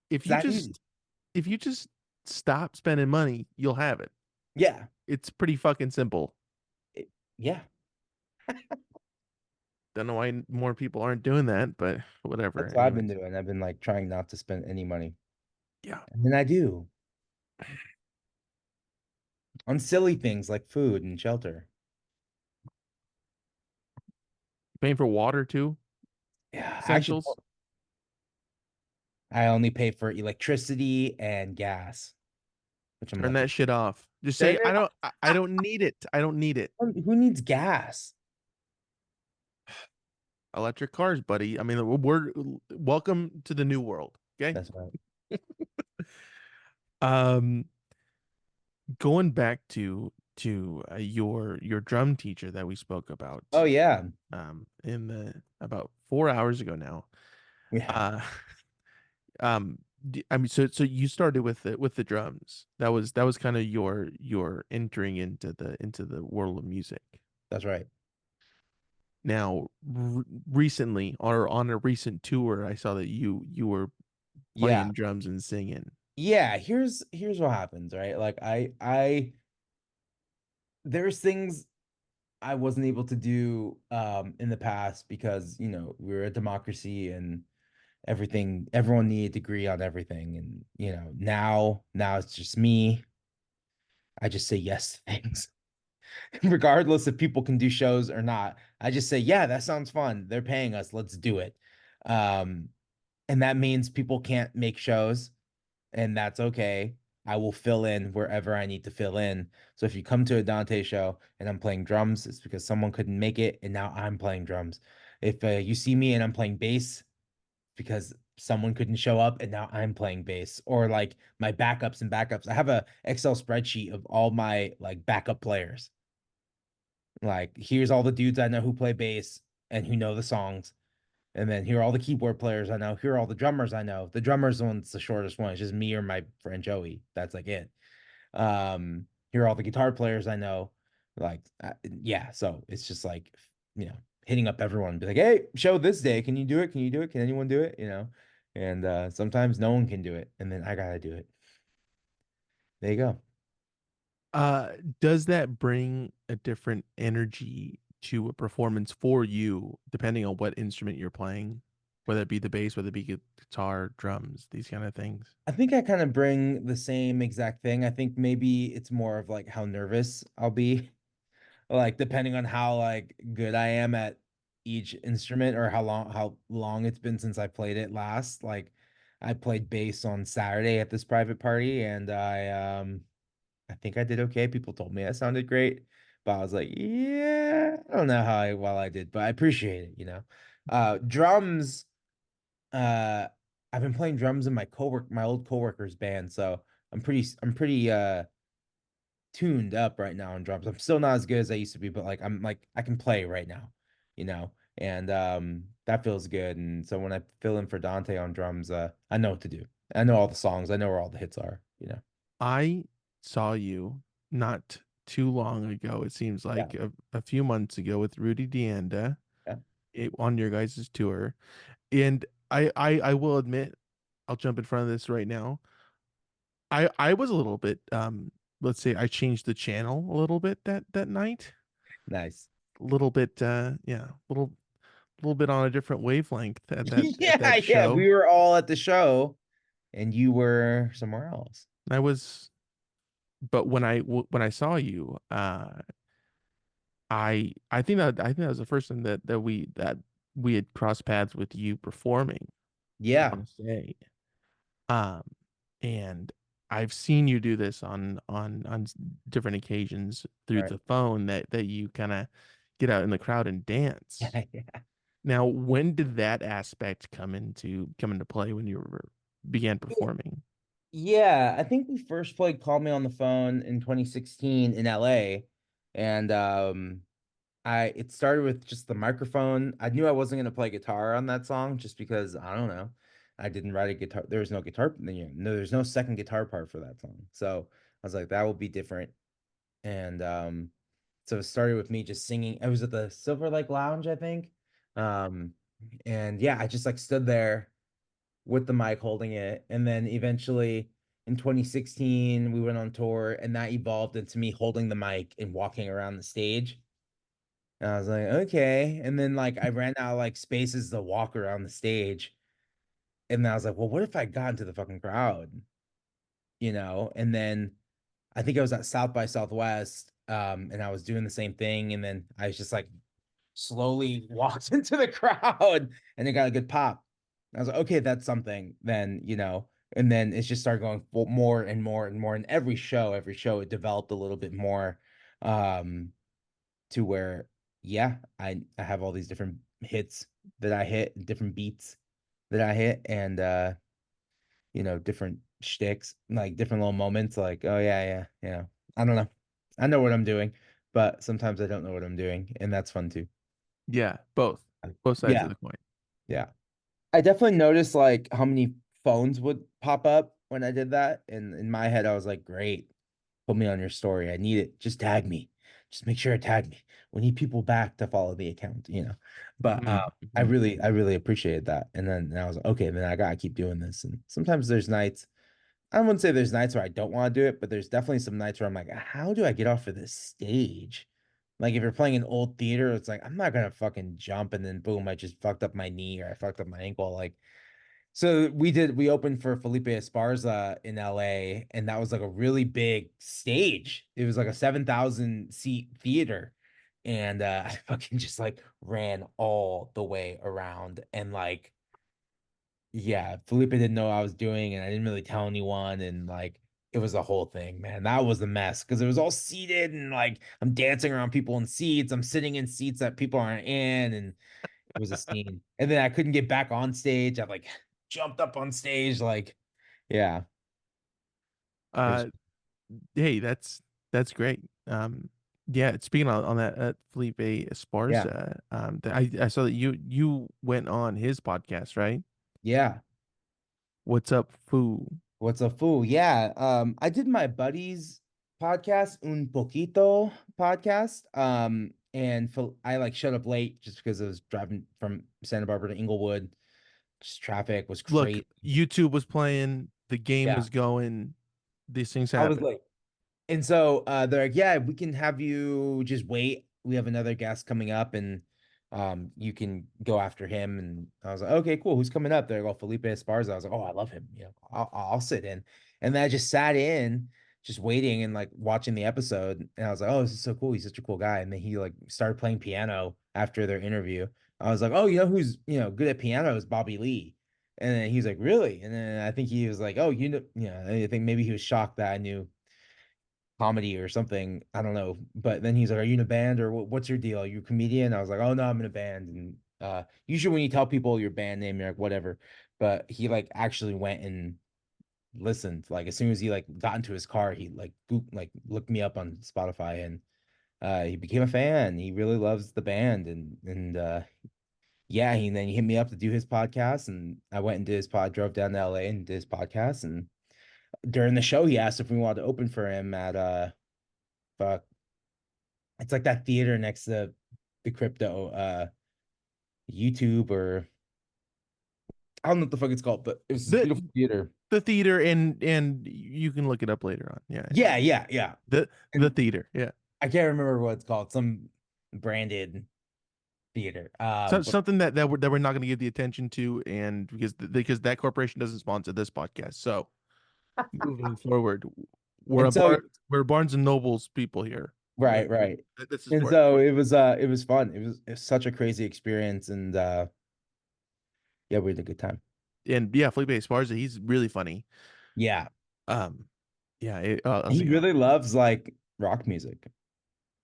if It's you that easy. just if you just stop spending money, you'll have it. Yeah. It's pretty fucking simple. Yeah. Don't know why more people aren't doing that, but whatever. That's what I've been Anyways. doing. I've been like trying not to spend any money. Yeah. And then I do on silly things like food and shelter. Paying for water too. Yeah. Essentials. I only pay for electricity and gas, which I'm Turn lucky. that shit off. Just Turn say it I don't need it. I don't need it. on. Who needs gas? Electric cars, buddy. I mean, we're welcome to the new world. Okay. That's right. Um, going back to your drum teacher that we spoke Oh about yeah. in the about 4 hours ago now. Yeah. Uh, I mean, so you started with the drums. That was kind of your entering into the world of music. That's right. Now, recently or on a recent tour, I saw that you were Yeah. playing drums and singing. Yeah. Here's what happens, right? Like I there's things I wasn't able to do in the past because, we're a democracy and everyone needed to agree on everything. And, now it's just me. I just say yes to things. Regardless if people can do shows or not. I just say, yeah, that sounds fun. They're paying us. Let's do it. Um, and that means people can't make shows, and that's okay. I will fill in wherever I need to fill in. So if you come to a Dante show and I'm playing drums, it's because someone couldn't make it, and now I'm playing drums. If you see me and I'm playing bass, because someone couldn't show up and now I'm playing bass, or like my backups and backups. I have a Excel spreadsheet of all my like backup players. Like, here's all the dudes I know who play bass and who know the songs. And then here are all the keyboard players I know. Here are all the drummers I know. The drummers one's the shortest one. It's just me or my friend Joey. That's like it. Here are all the guitar players I know. Like, yeah. So it's just like, hitting up everyone, be like, hey, show this day. Can you do it? Can you do it? Can anyone do it? And sometimes no one can do it. And then I gotta do it. There you go. Does that bring a different energy to a performance for you, depending on what instrument you're playing, whether it be the bass, whether it be guitar, drums, these kind of things? I think I kind of bring the same exact thing. I think maybe it's more of like how nervous I'll be, like depending on how like good I am at each instrument, or how long it's been since I played it last. Like I played bass on Saturday at this private party, and I think I did okay. People told me I sounded great, but I was like, yeah, I don't know well I did, but I appreciate it. Drums, uh I've been playing drums in my old coworker's band, so I'm pretty tuned up right now on drums. I'm still not as good as I used to be, but like I can play right now, and that feels good. And so when I fill in for Dante on drums, I know what to do. I know all the songs. I know where all the hits are. I saw you not too long ago. It seems Yeah, like a few months ago with Rudy Deanda yeah, on your guys' tour. And I will admit, I'll jump in front of this right now. I was a little bit let's say I changed the channel a little bit that night. nice. A little bit yeah, little bit on a different wavelength at Yeah, that yeah. show. We were all at the show, and you were somewhere else. I was but when I saw you, I think that was the first time that we had crossed paths with you performing, I Yeah, want to say. Um, and I've seen you do this on different occasions through right. the phone that you kind of get out in the crowd and dance. Yeah, yeah. Now, when did that aspect come into play when you began performing? Yeah, I think we first played Call Me on the Phone in 2016 in LA. And I it started with just the microphone. I knew I wasn't gonna play guitar on that song just because I don't know. I didn't write a guitar. There was no guitar, no, there's no second guitar part for that song. So I was like, that will be different. And so it started with me just singing. I was at the Silver Lake Lounge, I think. Um, and yeah, I just like stood there with the mic holding it. And then eventually in 2016, we went on tour, and that evolved into me holding the mic and walking around the stage. And I was like, okay. And then like I ran out of like spaces to walk around the stage. And then I was like, well, what if I got into the fucking crowd? And then I think I was at South by Southwest, and I was doing the same thing. And then I was just like slowly walked into the crowd, and it got a good pop. I was like, okay, that's something. Then. And then it just started going more and more and more. And every show, it developed a little bit more, um, to where, yeah, I have all these different hits that I hit, different beats that I hit, and different shticks, like different little moments, like, oh yeah, yeah, yeah. I don't know. I know what I'm doing, but sometimes I don't know what I'm doing, and that's fun too. Yeah, both sides of Yeah, the coin. yeah. I definitely noticed like how many phones would pop up when I did that. And in my head, I was like, great, put me on your story. I need it. Just tag me. Just make sure to tag me. We need people back to follow the account. But I Mm-hmm. really appreciated that. And then I was like, okay, then I gotta keep doing this. And sometimes there's nights, I wouldn't say there's nights where I don't want to do it, but there's definitely some nights where I'm like, how do I get off of this stage? Like if you're playing an old theater, it's like I'm not gonna fucking jump and then boom, I just fucked up my knee or I fucked up my ankle. Like so we opened for Felipe Esparza in LA, and that was like a really big stage. It was like a 7,000 seat theater. And I fucking just like ran all the way around, and like yeah, Felipe didn't know what I was doing, and I didn't really tell anyone, and like it was a whole thing, man. That was the mess because it was all seated, and like I'm dancing around people in seats. I'm sitting in seats that people aren't in, and it was a scene. And then I couldn't get back on stage. I like jumped up on stage, like yeah, it was Uh, hey, that's great. Yeah, speaking on that Felipe yeah, Esparza, I saw that you went on his podcast, right? yeah. What's up, Foo? What's a fool? Yeah, I did my buddy's podcast, Un Poquito podcast. And I like showed up late just because I was driving from Santa Barbara to Inglewood. Just traffic was Look, crazy. YouTube was playing, the game Yeah, was going, these things I was happen. late. And so they're like, yeah, we can have you just wait. We have another guest coming up, and you can go after him. And I was like, okay, cool. Who's coming up? They're like, oh, Felipe Esparza. I was like, oh, I love him. I'll sit in. And then I just sat in, just waiting and like watching the episode. And I was like, oh, this is so cool. He's such a cool guy. And then he like started playing piano after their interview. I was like, oh, who's good at piano is Bobby Lee. And then he was like, really? And then I think he was like, oh, I think maybe he was shocked that I knew comedy or something. I don't know. But then he's like, "Are you in a band or what's your deal? Are you a comedian?" I was like, "Oh no, I'm in a band." And usually when you tell people your band name, you're like, "Whatever." But he like actually went and listened. Like as soon as he like got into his car, he like looked me up on Spotify, and he became a fan. He really loves the band, and yeah, then he hit me up to do his podcast, and I went and did his pod, drove down to LA and did his podcast, and during the show, he asked if we wanted to open for him at fuck, it's like that theater next to the crypto YouTube, or I don't know what the fuck it's called, but it was this The beautiful theater. the theater, and you can look it up later on. Yeah, yeah. Yeah, yeah, yeah. The And theater. Yeah. I can't remember what it's called. Some branded theater. So But something that we're not going to give the attention to, and because that corporation doesn't sponsor this podcast. So moving forward, we're and a so bar we're Barnes and Nobles people here. right, right. This is And for so it was fun. It was such a crazy experience, and yeah, we had a good time. and yeah, Felipe Esparza, he's really funny. Yeah. Um, yeah, I was He like, really loves like rock music.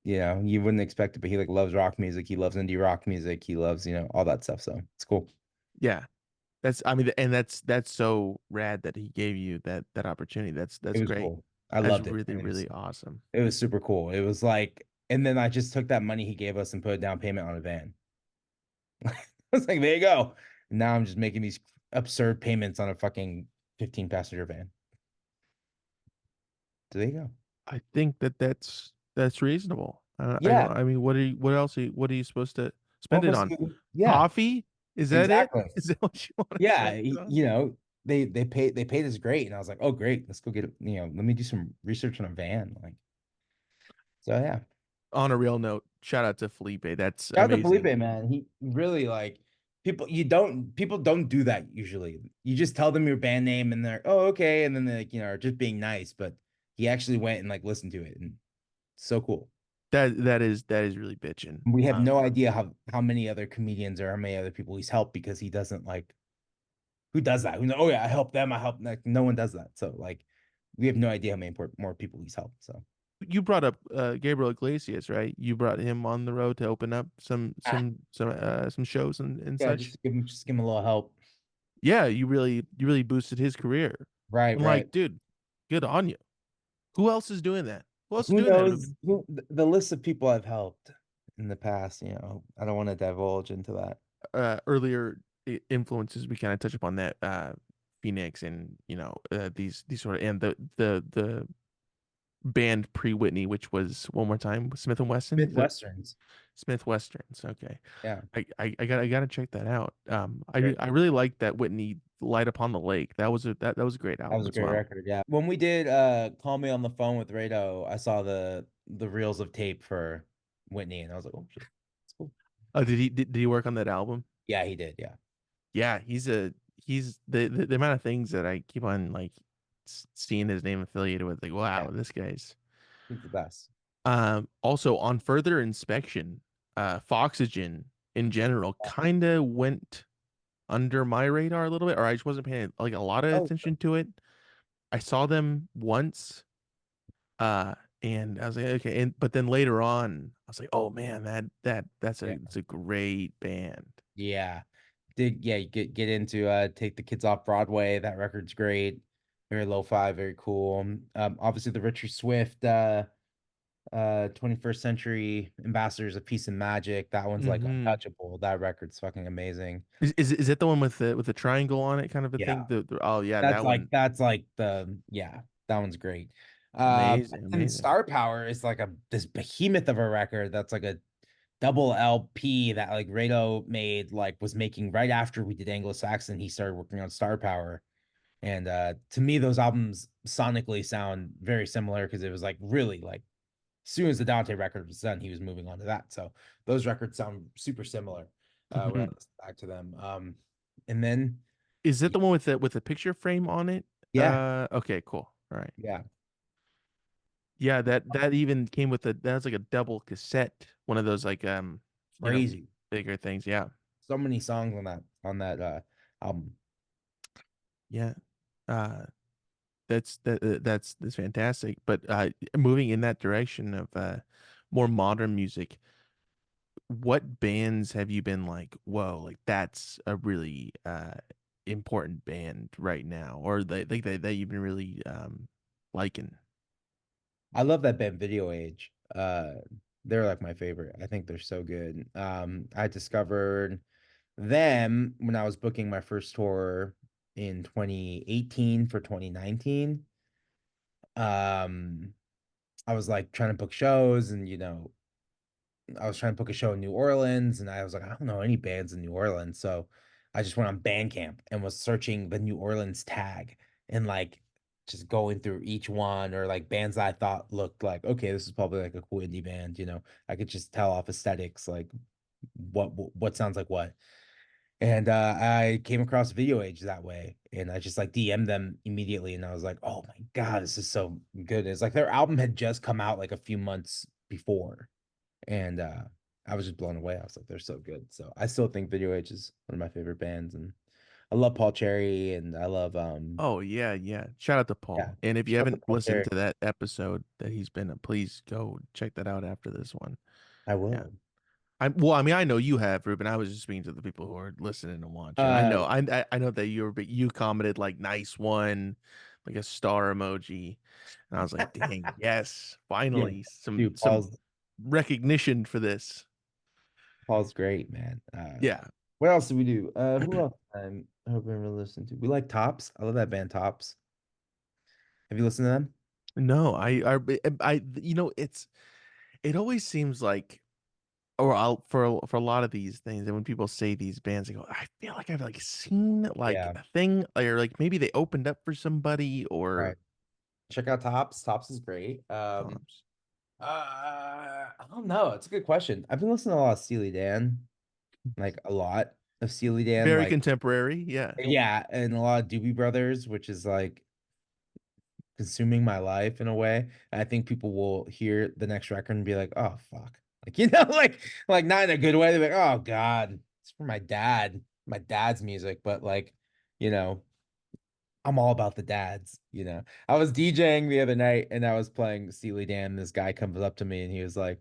You know, you wouldn't expect it, but he like loves rock music. He loves indie rock music. He loves, all that stuff. So it's cool. yeah, I mean, and that's so rad that he gave you that opportunity. It That's was great. cool. I That's loved it. really, And really awesome. it was super cool. It was like, and then I just took that money he gave us and put a down payment on a van. I was like, there you go. And now I'm just making these absurd payments on a fucking 15 passenger van. So there you go. I think that's reasonable. I Yeah. don't. I mean, what are you supposed to spend it Almost. on? Yeah, Coffee? Is that it? exactly. Is that what you want to Yeah. spend it on? They paid us great. And I was like, oh, great. Let's go get it. Let me do some research on a van. Like, so yeah. On a real note, shout out to Felipe. That's Shout out to Felipe, amazing. man. He really like people don't do that usually. You just tell them your band name and they're, oh, okay, and then they like, are just being nice, but he actually went and like listened to it, and so cool. That is really bitching. We have no idea how many other comedians or how many other people he's helped, because he doesn't like, who does that? Oh yeah, I help them, I help, like no one does that. So like we have no idea how many more people he's helped. So You brought up Gabriel Iglesias, right? You brought him on the road to open up ah, some shows and yeah, such. just give him a little help. Yeah, you really boosted his career. Right, I'm right. like, dude, good on you. Who else is doing that? Who else is Who doing that, knows Ruben? who the list of people I've helped in the past, I don't want to divulge into that. Earlier influences we kind of touch upon that Phoenix and these sort of and the band pre Whitney, which was one more time Smith and Wesson. Is it Midwesterns. Smith Westerns? Okay, Yeah. I gotta check that out. I Great. I really like that Whitney Light Upon the Lake. That was a great That was album a as great well. record. Yeah. When we did Call Me on the Phone with Rado, I saw the reels of tape for Whitney, and I was like, oh shit. It's cool. Oh, did he work on that album? Yeah, he did. Yeah. Yeah, he's the amount of things that I keep on like seeing his name affiliated with. Like, Yeah. wow, this guy's. He's the best. Also on further inspection, Foxygen in general kind of went under my radar a little bit, or I just wasn't paying like a lot of Oh, attention to it. I saw them once, uh, and I was like, okay, but then later on, I was like, oh man, yeah. it's a great band. Yeah. You get into Take the Kids Off Broadway. That record's great. Very lo-fi, very cool. Obviously the Richard Swift 21st Century Ambassadors of Peace and Magic. That one's like Hmm. untouchable. That record's fucking amazing. Is it the one with the triangle on it, kind of a thing? Yeah. Oh yeah, that one, That's like the yeah, that one's great. amazing, And amazing. Star Power is like this behemoth of a record that's like a double LP that like Rado made, like was making right after we did Anglo-Saxon. He started working on Star Power. And to me, those albums sonically sound very similar, because it was like really like as soon as the Dante record was done, he was moving on to that. So those records sound super similar when I Mhm. listen back to them. And then Is it the one with the picture frame on it? yeah, Okay, cool. All right. yeah, Yeah, that even came with that's like a double cassette, one of those like crazy. bigger things. Yeah. So many songs on that album. Yeah. Uh that's fantastic. But moving in that direction of more modern music, what bands have you been like, whoa, like that's a really important band right now, or that you've been really liking? I love that band Video Age. They're like my favorite. I think they're so good. I discovered them when I was booking my first tour in 2018 for 2019. um I was like trying to book shows, and I was trying to book a show in New Orleans, and I was like, I don't know any bands in New Orleans. So I just went on Bandcamp and was searching the New Orleans tag, and like just going through each one, or like bands that I thought looked like, okay, this is probably like a cool indie band, I could just tell off aesthetics, like what sounds like what. And I came across Video Age that way, and I just like DM'd them immediately, and I was like, oh my God, this is so good. It's like their album had just come out like a few months before, and I was just blown away. I was like, they're so good. So I still think Video Age is one of my favorite bands, and I love Paul Cherry, and I love Oh yeah, yeah. Shout out to yeah, Paul. And if you shout out to haven't Paul listened Cherry. to that episode that he's been in, please go check that out after this one. I Yeah. will. I mean, I know you have, Ruben. I was just speaking to the people who are listening and watching. Uh I know that you commented like nice one, like a star emoji, and I was like, dang, yes, yeah, finally dude, some recognition for this. Paul's great, man. Yeah. What else do we do? Who else I hope I ever listen to? We like Tops. I love that band Tops. Have you listened to them? No, it always seems like, or I'll for a lot of these things, and when people say these bands, I go, I feel like I've like seen like Yeah, a thing, or like maybe they opened up for somebody, right. or Check out Tops. Tops is great. Tops. I don't know. It's a good question. I've been listening to a lot of Steely Dan, like a lot of Steely Dan, Very like contemporary. Yeah. yeah, and a lot of Doobie Brothers, which is like consuming my life in a way. And I think people will hear the next record and be like, "Oh fuck," like like not in a good way. They're like, "Oh God, it's for my dad's music," but like, you know. I'm all about the dads, I was DJing the other night and I was playing Steely Dan. This guy comes up to me and he was like,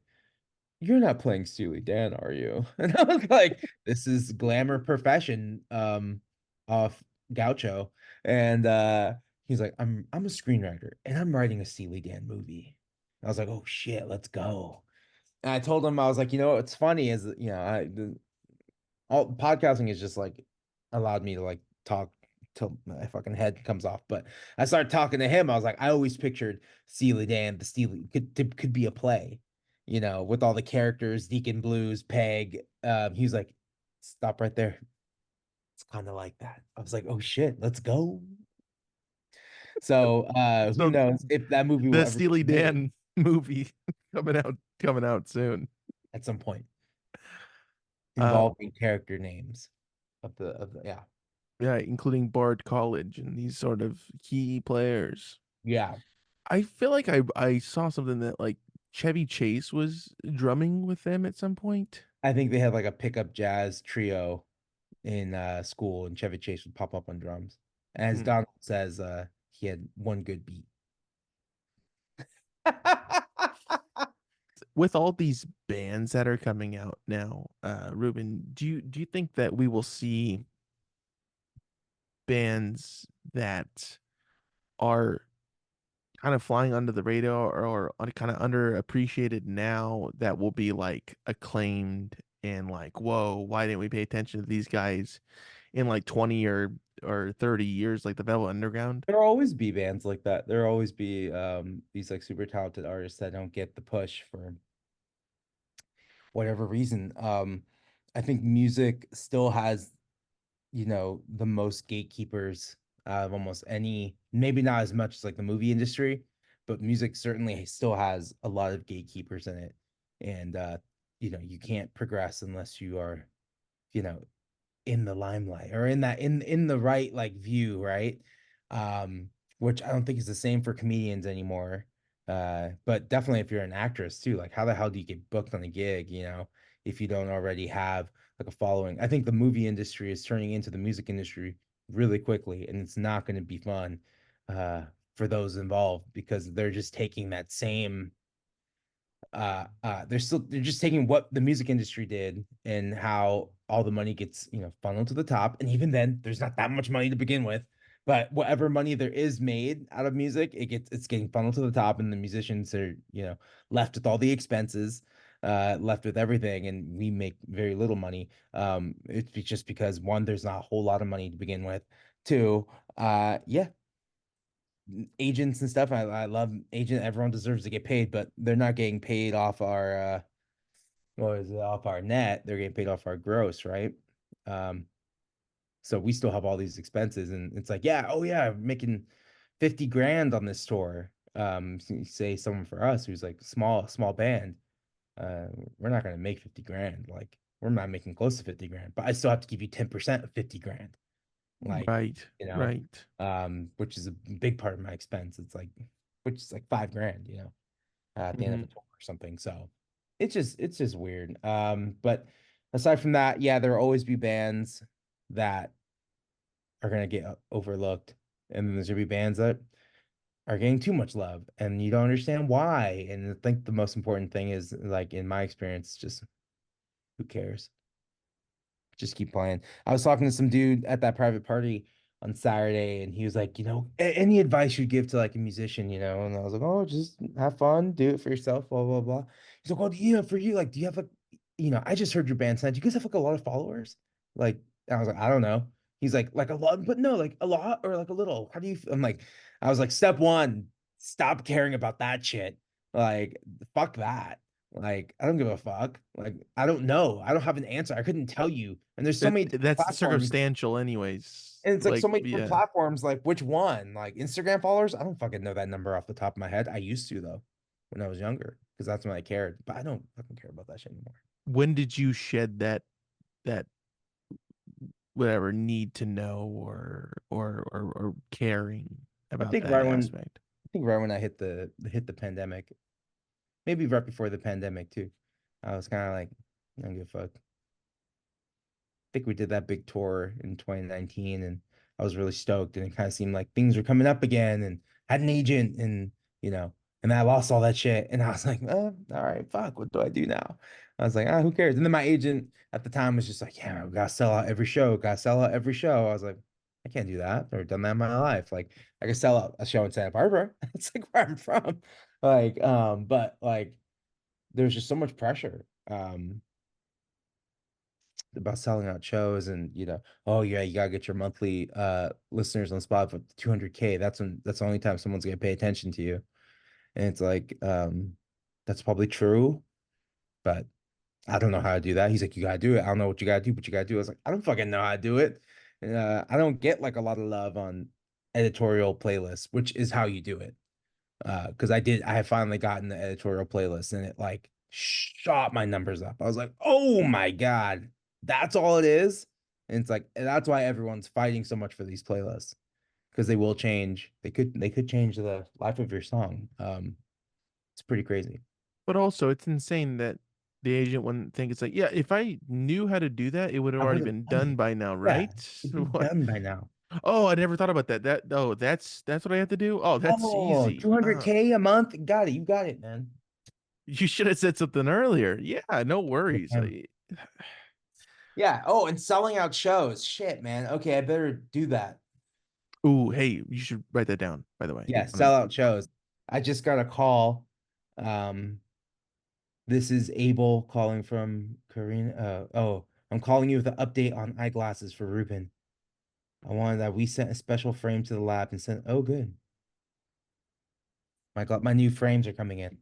"You're not playing Steely Dan, are you?" And I was like, "This is Glamour Profession, off Gaucho." And he's like, I'm a screenwriter and I'm writing a Steely Dan movie. I was like, "Oh shit, let's go." And I told him, I was like, what's funny is that, all podcasting is just like allowed me to like talk till my fucking head comes off. But I started talking to him. I was like, I always pictured Steely Dan, the Steely could be a play, with all the characters, Deacon Blues, Peg. He was like, stop right there. It's kind of like that. I was like, oh shit, let's go. So who So knows if that movie will the ever get Steely made Dan movie coming out soon. at some point, Uh, involving character names of the yeah. yeah, including Bard College and these sort of key players. Yeah. I feel like I saw something that like Chevy Chase was drumming with them at some point. I think they had like a pickup jazz trio in school, and Chevy Chase would pop up on drums. As Hmm. Donald says, he had one good beat. With all these bands that are coming out now, Ruben, do you think that we will see bands that are kind of flying under the radar, or kind of underappreciated now, that will be like acclaimed and like, whoa, why didn't we pay attention to these guys in like 20 or 30 years, like the Velvet Underground? There'll always be bands like that. There'll always be these like super talented artists that don't get the push for whatever reason. I think music still has, the most gatekeepers out of almost any, maybe not as much as like the movie industry, but music certainly still has a lot of gatekeepers in it. And you can't progress unless you are, you know, in the limelight, or in that in the right like view, right? Which I don't think is the same for comedians anymore. But definitely if you're an actress too, like how the hell do you get booked on a gig, if you don't already have like a following? I think the movie industry is turning into the music industry really quickly, and it's not going to be fun for those involved, because they're just taking that same they're just taking what the music industry did and how all the money gets, funneled to the top. And even then, there's not that much money to begin with. But whatever money there is made out of music, it's getting funneled to the top, and the musicians are, left with all the expenses, left with everything, and we make very little money. Just because one, there's not a whole lot of money to begin with. Two, yeah, agents and stuff. I love agent. Everyone deserves to get paid, but they're not getting paid off our what is it, off our net. They're getting paid off our gross, right? Um, so we still have all these expenses, and it's like, yeah, oh yeah, I'm making 50 grand on this tour. Say someone for us who's like small band, uh, we're not gonna make 50 grand. Like we're not making close to 50 grand, but I still have to give you 10% of 50 grand. Like, Right. you know, Right. which is a big part of my expense. It's like, which is like 5 grand, at the end of a Mhm. tour or something. So it's just weird. But aside from that, yeah, there will always be bands that are gonna get overlooked, and then there's gonna be bands that are getting too much love, and you don't understand why. And I think the most important thing is, like in my experience, just who cares? Just keep playing. I was talking to some dude at that private party on Saturday, and he was like, any advice you'd give to like a musician, and I was like, oh, just have fun, do it for yourself, blah, blah, blah. He's like, oh, for you, like, do you have like, I just heard your band sound. Do you guys have like a lot of followers? Like, I was like, I don't know. He's like a lot, but no, like a lot or like a little. How do you, I'm like, I was like, step one, stop caring about that shit. Like, fuck that. Like, I don't give a fuck. Like, I don't know. I don't have an answer. I couldn't tell you. And there's so many different That's platforms. circumstantial anyways. And it's like Like, so many different yeah. platforms. Like, which one? Like Instagram followers? I don't fucking know that number off the top of my head. I used to though, when I was younger, because that's when I cared. But I don't fucking care about that shit anymore. When did you shed that whatever need to know or caring I about think that right when aspect? I think right when I hit the pandemic, maybe right before the pandemic too. I was kind of like, I don't give a fuck. Think we did that big tour in 2019, and I was really stoked, and it kind of seemed like things were coming up again, and I had an agent, and and I lost all that shit, and I was like, all right, fuck, what do I do now? I was like, who cares? And then my agent at the time was just like, yeah, we gotta sell out every show, gotta sell out every show. I was like, I can't do that. I've never done that in my life. Like, I could sell out a show in Santa Barbara. It's like where I'm from. Like, but like, there's just so much pressure. About selling out shows, and oh yeah, you gotta get your monthly listeners on Spotify up to 200K. That's the only time someone's gonna pay attention to you. And it's like, that's probably true, but I don't know how to do that. He's like, you gotta do it. I don't know what you gotta do, but you gotta do it. I was like, I don't fucking know how to do it. I don't get like a lot of love on editorial playlists, which is how you do it. Because I have finally gotten the editorial playlist, and it like shot my numbers up. I was like, oh my God, that's all it is. And it's like, and that's why everyone's fighting so much for these playlists, because they will change. They could change the life of your song. It's pretty crazy. But also, it's insane that the agent wouldn't think it's like, yeah, if I knew how to do that, it would have I already would have been done done it. by now, Yeah, right? it'd be What? done by now. Oh, I never thought about that. That's what I have to do. Oh, that's Oh, easy. 200K a month. Got it. You got it, man. You should have said something earlier. Yeah, no worries. Yeah. Yeah. Oh, and selling out shows. Shit, man. Okay, I better do that. Ooh, hey, you should write that down, by the way. Yeah, I'm gonna, sellout shows. I just got a call. Um, this is Abel calling from Karina. Oh, I'm calling you with an update on eyeglasses for Ruben. I wanted that we sent a special frame to the lab and sent. Oh, good. My new frames are coming in.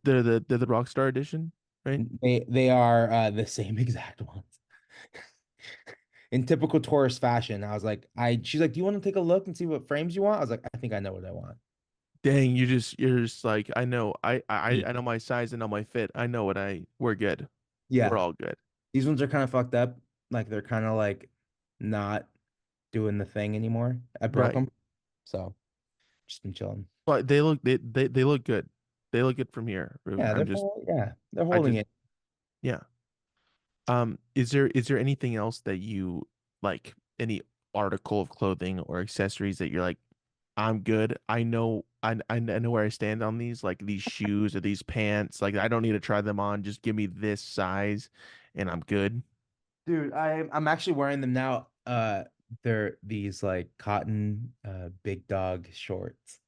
they're the Rockstar edition, right? They are the same exact ones. In typical tourist fashion, I was like, she's like, do you want to take a look and see what frames you want? I was like, I think I know what I want. Dang, you're just like, I know, Yeah. I know my size, I know my fit. I know we're good. We're Yeah. all good. These ones are kind of fucked up. Like they're kind of like not doing the thing anymore. I broke Right. them. So just been chilling. But they look good. They look good from here, Ruben. Yeah, they're I holding just it. yeah. Is there anything else that you like, any article of clothing or accessories that you're like, I'm good. I know where I stand on these, like these shoes or these pants. Like I don't need to try them on. Just give me this size and I'm good. Dude, I'm actually wearing them now. They're these like cotton big dog shorts.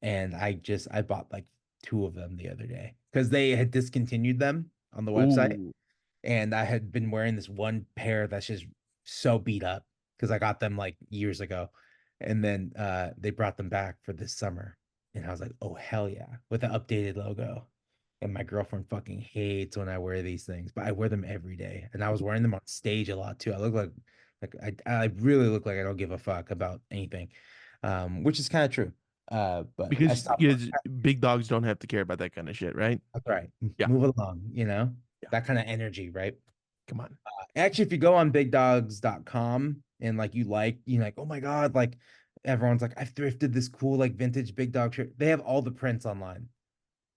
And I bought like two of them the other day because they had discontinued them on the website. Ooh. And I had been wearing this one pair that's just so beat up because I got them like years ago. And then they brought them back for this summer. And I was like, oh hell yeah, with an updated logo. And my girlfriend fucking hates when I wear these things, but I wear them every day. And I was wearing them on stage a lot too. I look like I really look like I don't give a fuck about anything. Which is kind of true. But I stopped. Because big dogs don't have to care about that kind of shit, right? That's right. Yeah. Move along, you know? Yeah. That kind of energy, right? Come on. Actually, if you go on bigdogs.com and like, oh my God, like everyone's like, I've thrifted this cool like vintage big dog shirt. They have all the prints online.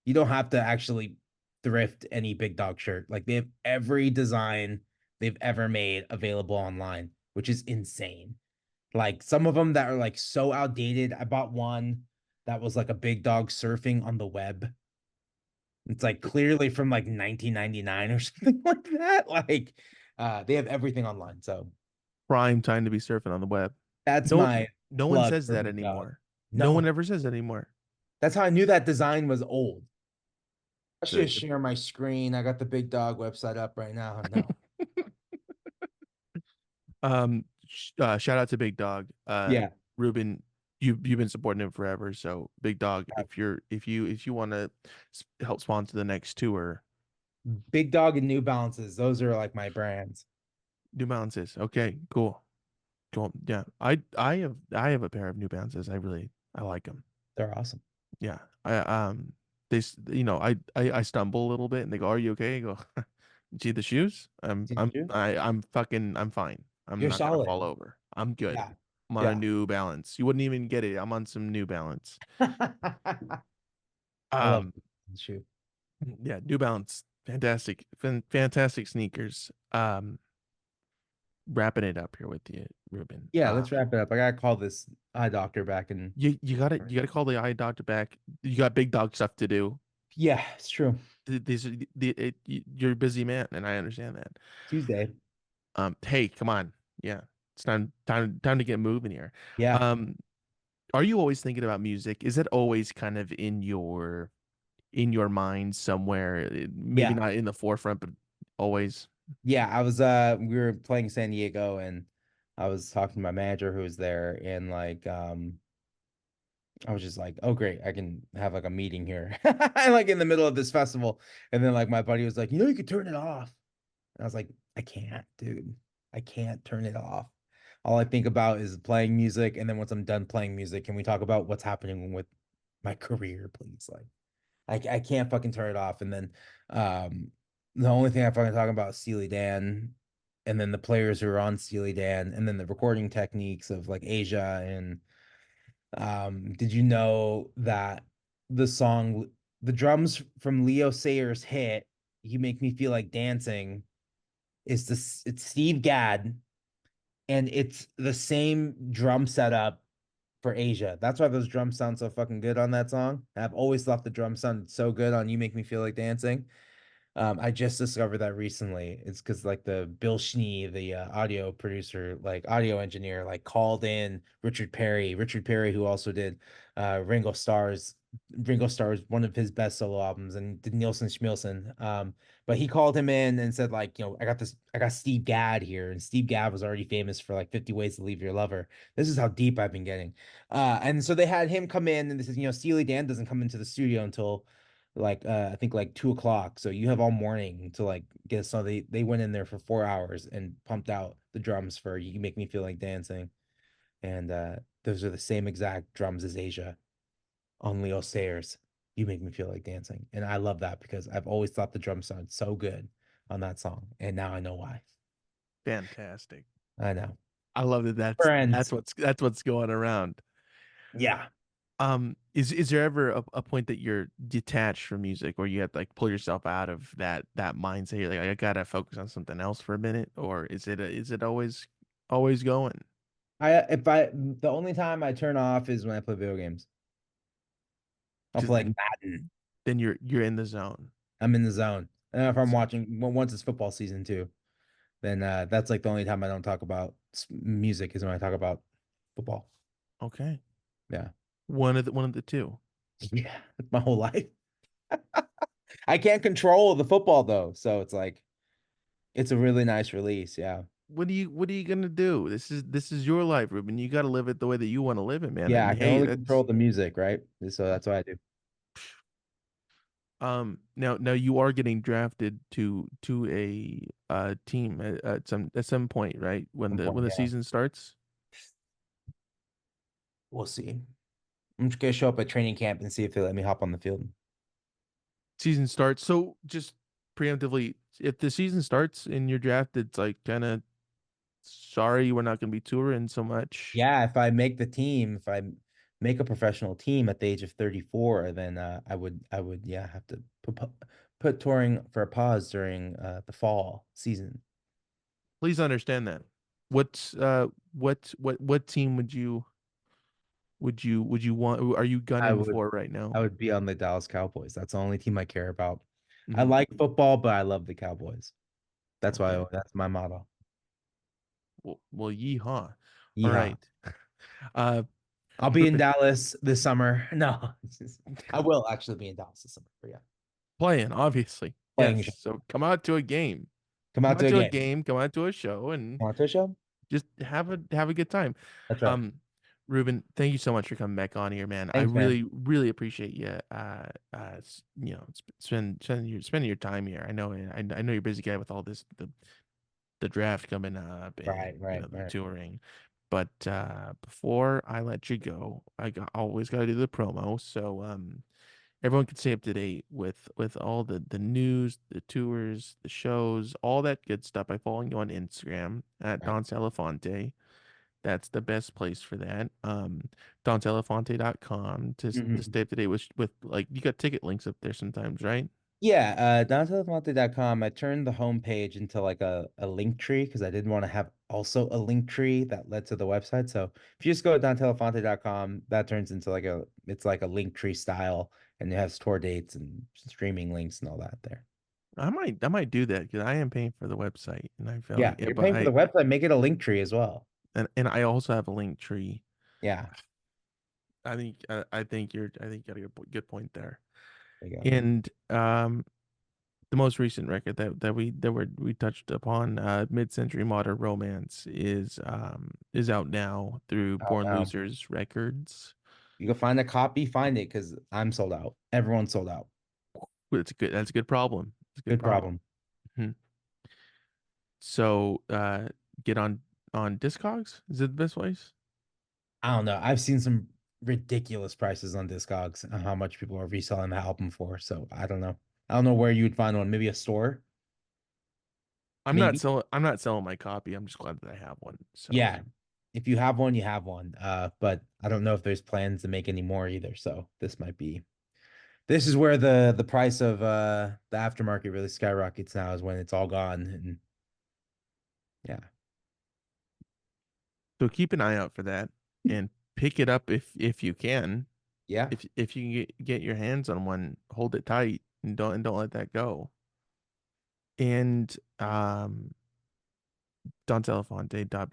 You don't have to actually thrift any big dog shirt. Like they have every design they've ever made available online, which is insane. Like some of them that are like so outdated. I bought one that was like a big dog surfing on the web. It's like clearly from like 1999 or something like that. Like they have everything online. So Prime time to be surfing on the web. that's No, my no one plug says for that Big Dog. anymore. No one No, ever says that anymore. that's how I knew that design was old. I should The, share my screen. I got the Big Dog website up right now. No. shout out to Big Dog. Yeah. Ruben, you've been supporting him forever. So Big Dog, if you want to help sponsor the next tour, Big Dog and New Balances. Those are like my brands. New Balances. Okay, cool. Cool. Yeah. I have a pair of New Balances. I like them. They're awesome. Yeah. I stumble a little bit and they go, "Are you okay?" I go, "See the shoes? Did you? I'm fine. I'm You're not gonna fall solid. over. I'm good. Yeah. I'm on a Yeah. New Balance. You wouldn't even get it. I'm on some New Balance. I love Um, the shoe. yeah, New Balance, fantastic, fantastic sneakers. Wrapping it up here with you, Ruben. Yeah, let's wrap it up. I gotta call this eye doctor back and You gotta call the eye doctor back. You got big dog stuff to do. yeah, it's true. You're a busy man, and I understand that. Tuesday. Hey, come on, yeah, it's time to get moving here. Yeah. Um, are you always thinking about music? Is it always kind of in your mind somewhere? Maybe Yeah. not in the forefront, but always. Yeah. We were playing San Diego and I was talking to my manager who was there and I was just like, oh great, I can have like a meeting here. Like in the middle of this festival. And then like my buddy was like, you could turn it off. And I was like, I can't, dude. I can't turn it off. All I think about is playing music. And then once I'm done playing music, can we talk about what's happening with my career, please? Like, I can't fucking turn it off. And then the only thing I fucking talk about is Steely Dan, and then the players who are on Steely Dan, and then the recording techniques of like Asia. And did you know that the song, the drums from Leo Sayers' hit, You Make Me Feel Like Dancing, it's Steve Gadd, and it's the same drum setup for Asia. That's why those drums sound so fucking good on that song. I've always thought the drums sounded so good on You Make Me Feel Like Dancing. I just discovered that recently. It's because like the Bill Schnee, the audio producer, like audio engineer, like called in Richard Perry. Richard Perry, who also did Ringo Starr's one of his best solo albums, and did Nielsen Schmielsen. But he called him in and said like, I got Steve Gadd here, and Steve Gadd was already famous for like 50 Ways to Leave Your Lover. This is how deep I've been getting. And so they had him come in, and this is, Steely Dan doesn't come into the studio until I think like 2 o'clock. So you have all morning to like get a song. They went in there for 4 hours and pumped out the drums for You Make Me Feel Like Dancing. And those are the same exact drums as Asia on Leo Sayers. You Make Me Feel Like Dancing. And I love that because I've always thought the drums sounded so good on that song. And now I know why. Fantastic. I know. I love that. That's Friends. what's going around. Yeah. Is there ever a point that you're detached from music, or you have to like pull yourself out of that mindset? You're like, I gotta focus on something else for a minute, or is it always going? The only time I turn off is when I play video games. I'll Because play like then Madden. then you're in the zone. I'm in the zone. And if I'm So, watching, once it's football season too, then that's like the only time I don't talk about music is when I talk about football. okay, Yeah. one of the two. Yeah. My whole life. I can't control the football though. So it's like, it's a really nice release. Yeah. what are you gonna do? This is your life, Ruben. You got to live it the way that you want to live it, man. Yeah, And I can hey, only control that's the music, right? So that's what I do. now you are getting drafted to a team at some point, right? At some When point, the yeah. season starts. We'll see. I'm just gonna show up at training camp and see if they let me hop on the field. Season starts. So just preemptively, if the season starts and you're drafted, it's like kind of sorry we're not going to be touring so much. Yeah, if I make the team, if I make a professional team at the age of 34, then I would yeah have to put touring for a pause during the fall season. Please understand that. What's what team would you want? Are you I gunning would for right I now? would be on the Dallas Cowboys. That's the only team I care about. I Mhm. like football, but I love the Cowboys. Okay. That's my motto. Well, yeehaw. All Yeehaw. right. Uh, I'll be in Ruben, Dallas this summer. No, I will actually be in Dallas this summer. But yeah, playing, obviously. playing Yes. show. So come out to a game. Come Come out out to a to a game. game, come out to a show and Want to a show? just have a good time. That's right. Um, Ruben, thank you so much for coming back on here, man. I Thanks, man. really appreciate you. Spending your time here. I know you're a busy guy with all this the draft coming up and Right, right, the right. touring. But before I let you go, always got to do the promo. So everyone can stay up to date with all the news, the tours, the shows, all that good stuff by following you on Instagram at Right. Dante Elephante. That's the best place for that. DanteElephante.com to Mhm. stay up to date with like you got ticket links up there sometimes, right? Yeah, DanteElephante.com. I turned the homepage into like a link tree because I didn't want to have also a link tree that led to the website. So if you just go to DanteElephante.com, that turns into it's like a link tree style and it has tour dates and streaming links and all that there. I might do that because I am paying for the website and I feel like Yeah, yeah, you're but paying for the website, make it a link tree as well. and I also have a link tree. Yeah, I think you got a good point there. there you go. And the most recent record we touched upon, Mid-Century Modern Romance is out now through Oh, Born no. Losers Records. You can find a copy, find it because I'm sold out. Everyone's sold out. That's a good problem. It's a good Good problem. problem. Mhm. So get on Discogs. Is it the best place? I don't know. I've seen some ridiculous prices on Discogs and how much people are reselling the album for. So I don't know. I don't know where you would find one. Maybe a store, maybe. I'm not selling my copy. I'm just glad that I have one. So Yeah. If you have one, you have one. But I don't know if there's plans to make any more either. So this is where the price of the aftermarket really skyrockets now is when it's all gone. And yeah. so keep an eye out for that and pick it up if you can. Yeah. If you can get your hands on one, hold it tight and don't let that go. And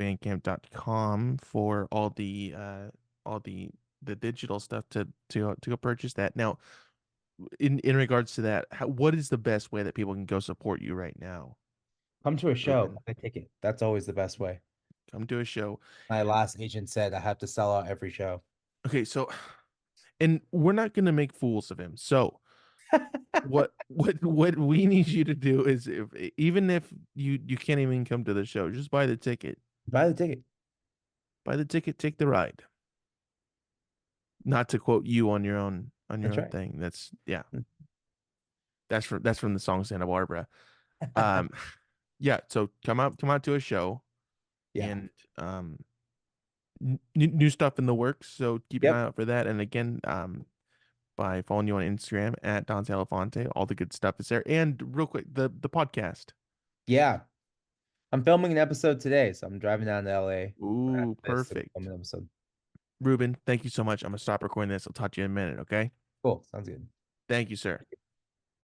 DanteElephante.bandcamp.com for all the digital stuff to go purchase that. Now, in regards to that, what is the best way that people can go support you right now, Come to a show, Ruben? buy a ticket. That's always the best way. Come to a show. My last agent said I have to sell out every show. Okay, so and we're not gonna make fools of him. So what we need you to do is even if you can't even come to the show, just buy the ticket. Buy the ticket. Buy the ticket, take the ride. Not to quote you on your That's own right. thing. That's yeah. That's from the song Santa Barbara. Um yeah, so come out to a show Yeah. and new stuff in the works, so keep an eye Yep. out for that. And again, by following you on Instagram at Dante Elephante, all the good stuff is there. And real quick, the podcast. Yeah. I'm filming an episode today, so I'm driving down to LA right Ooh, after this to film perfect. an episode. Ruben, thank you so much. I'm gonna stop recording this. I'll talk to you in a minute, okay? Cool. Sounds good. Thank you, sir.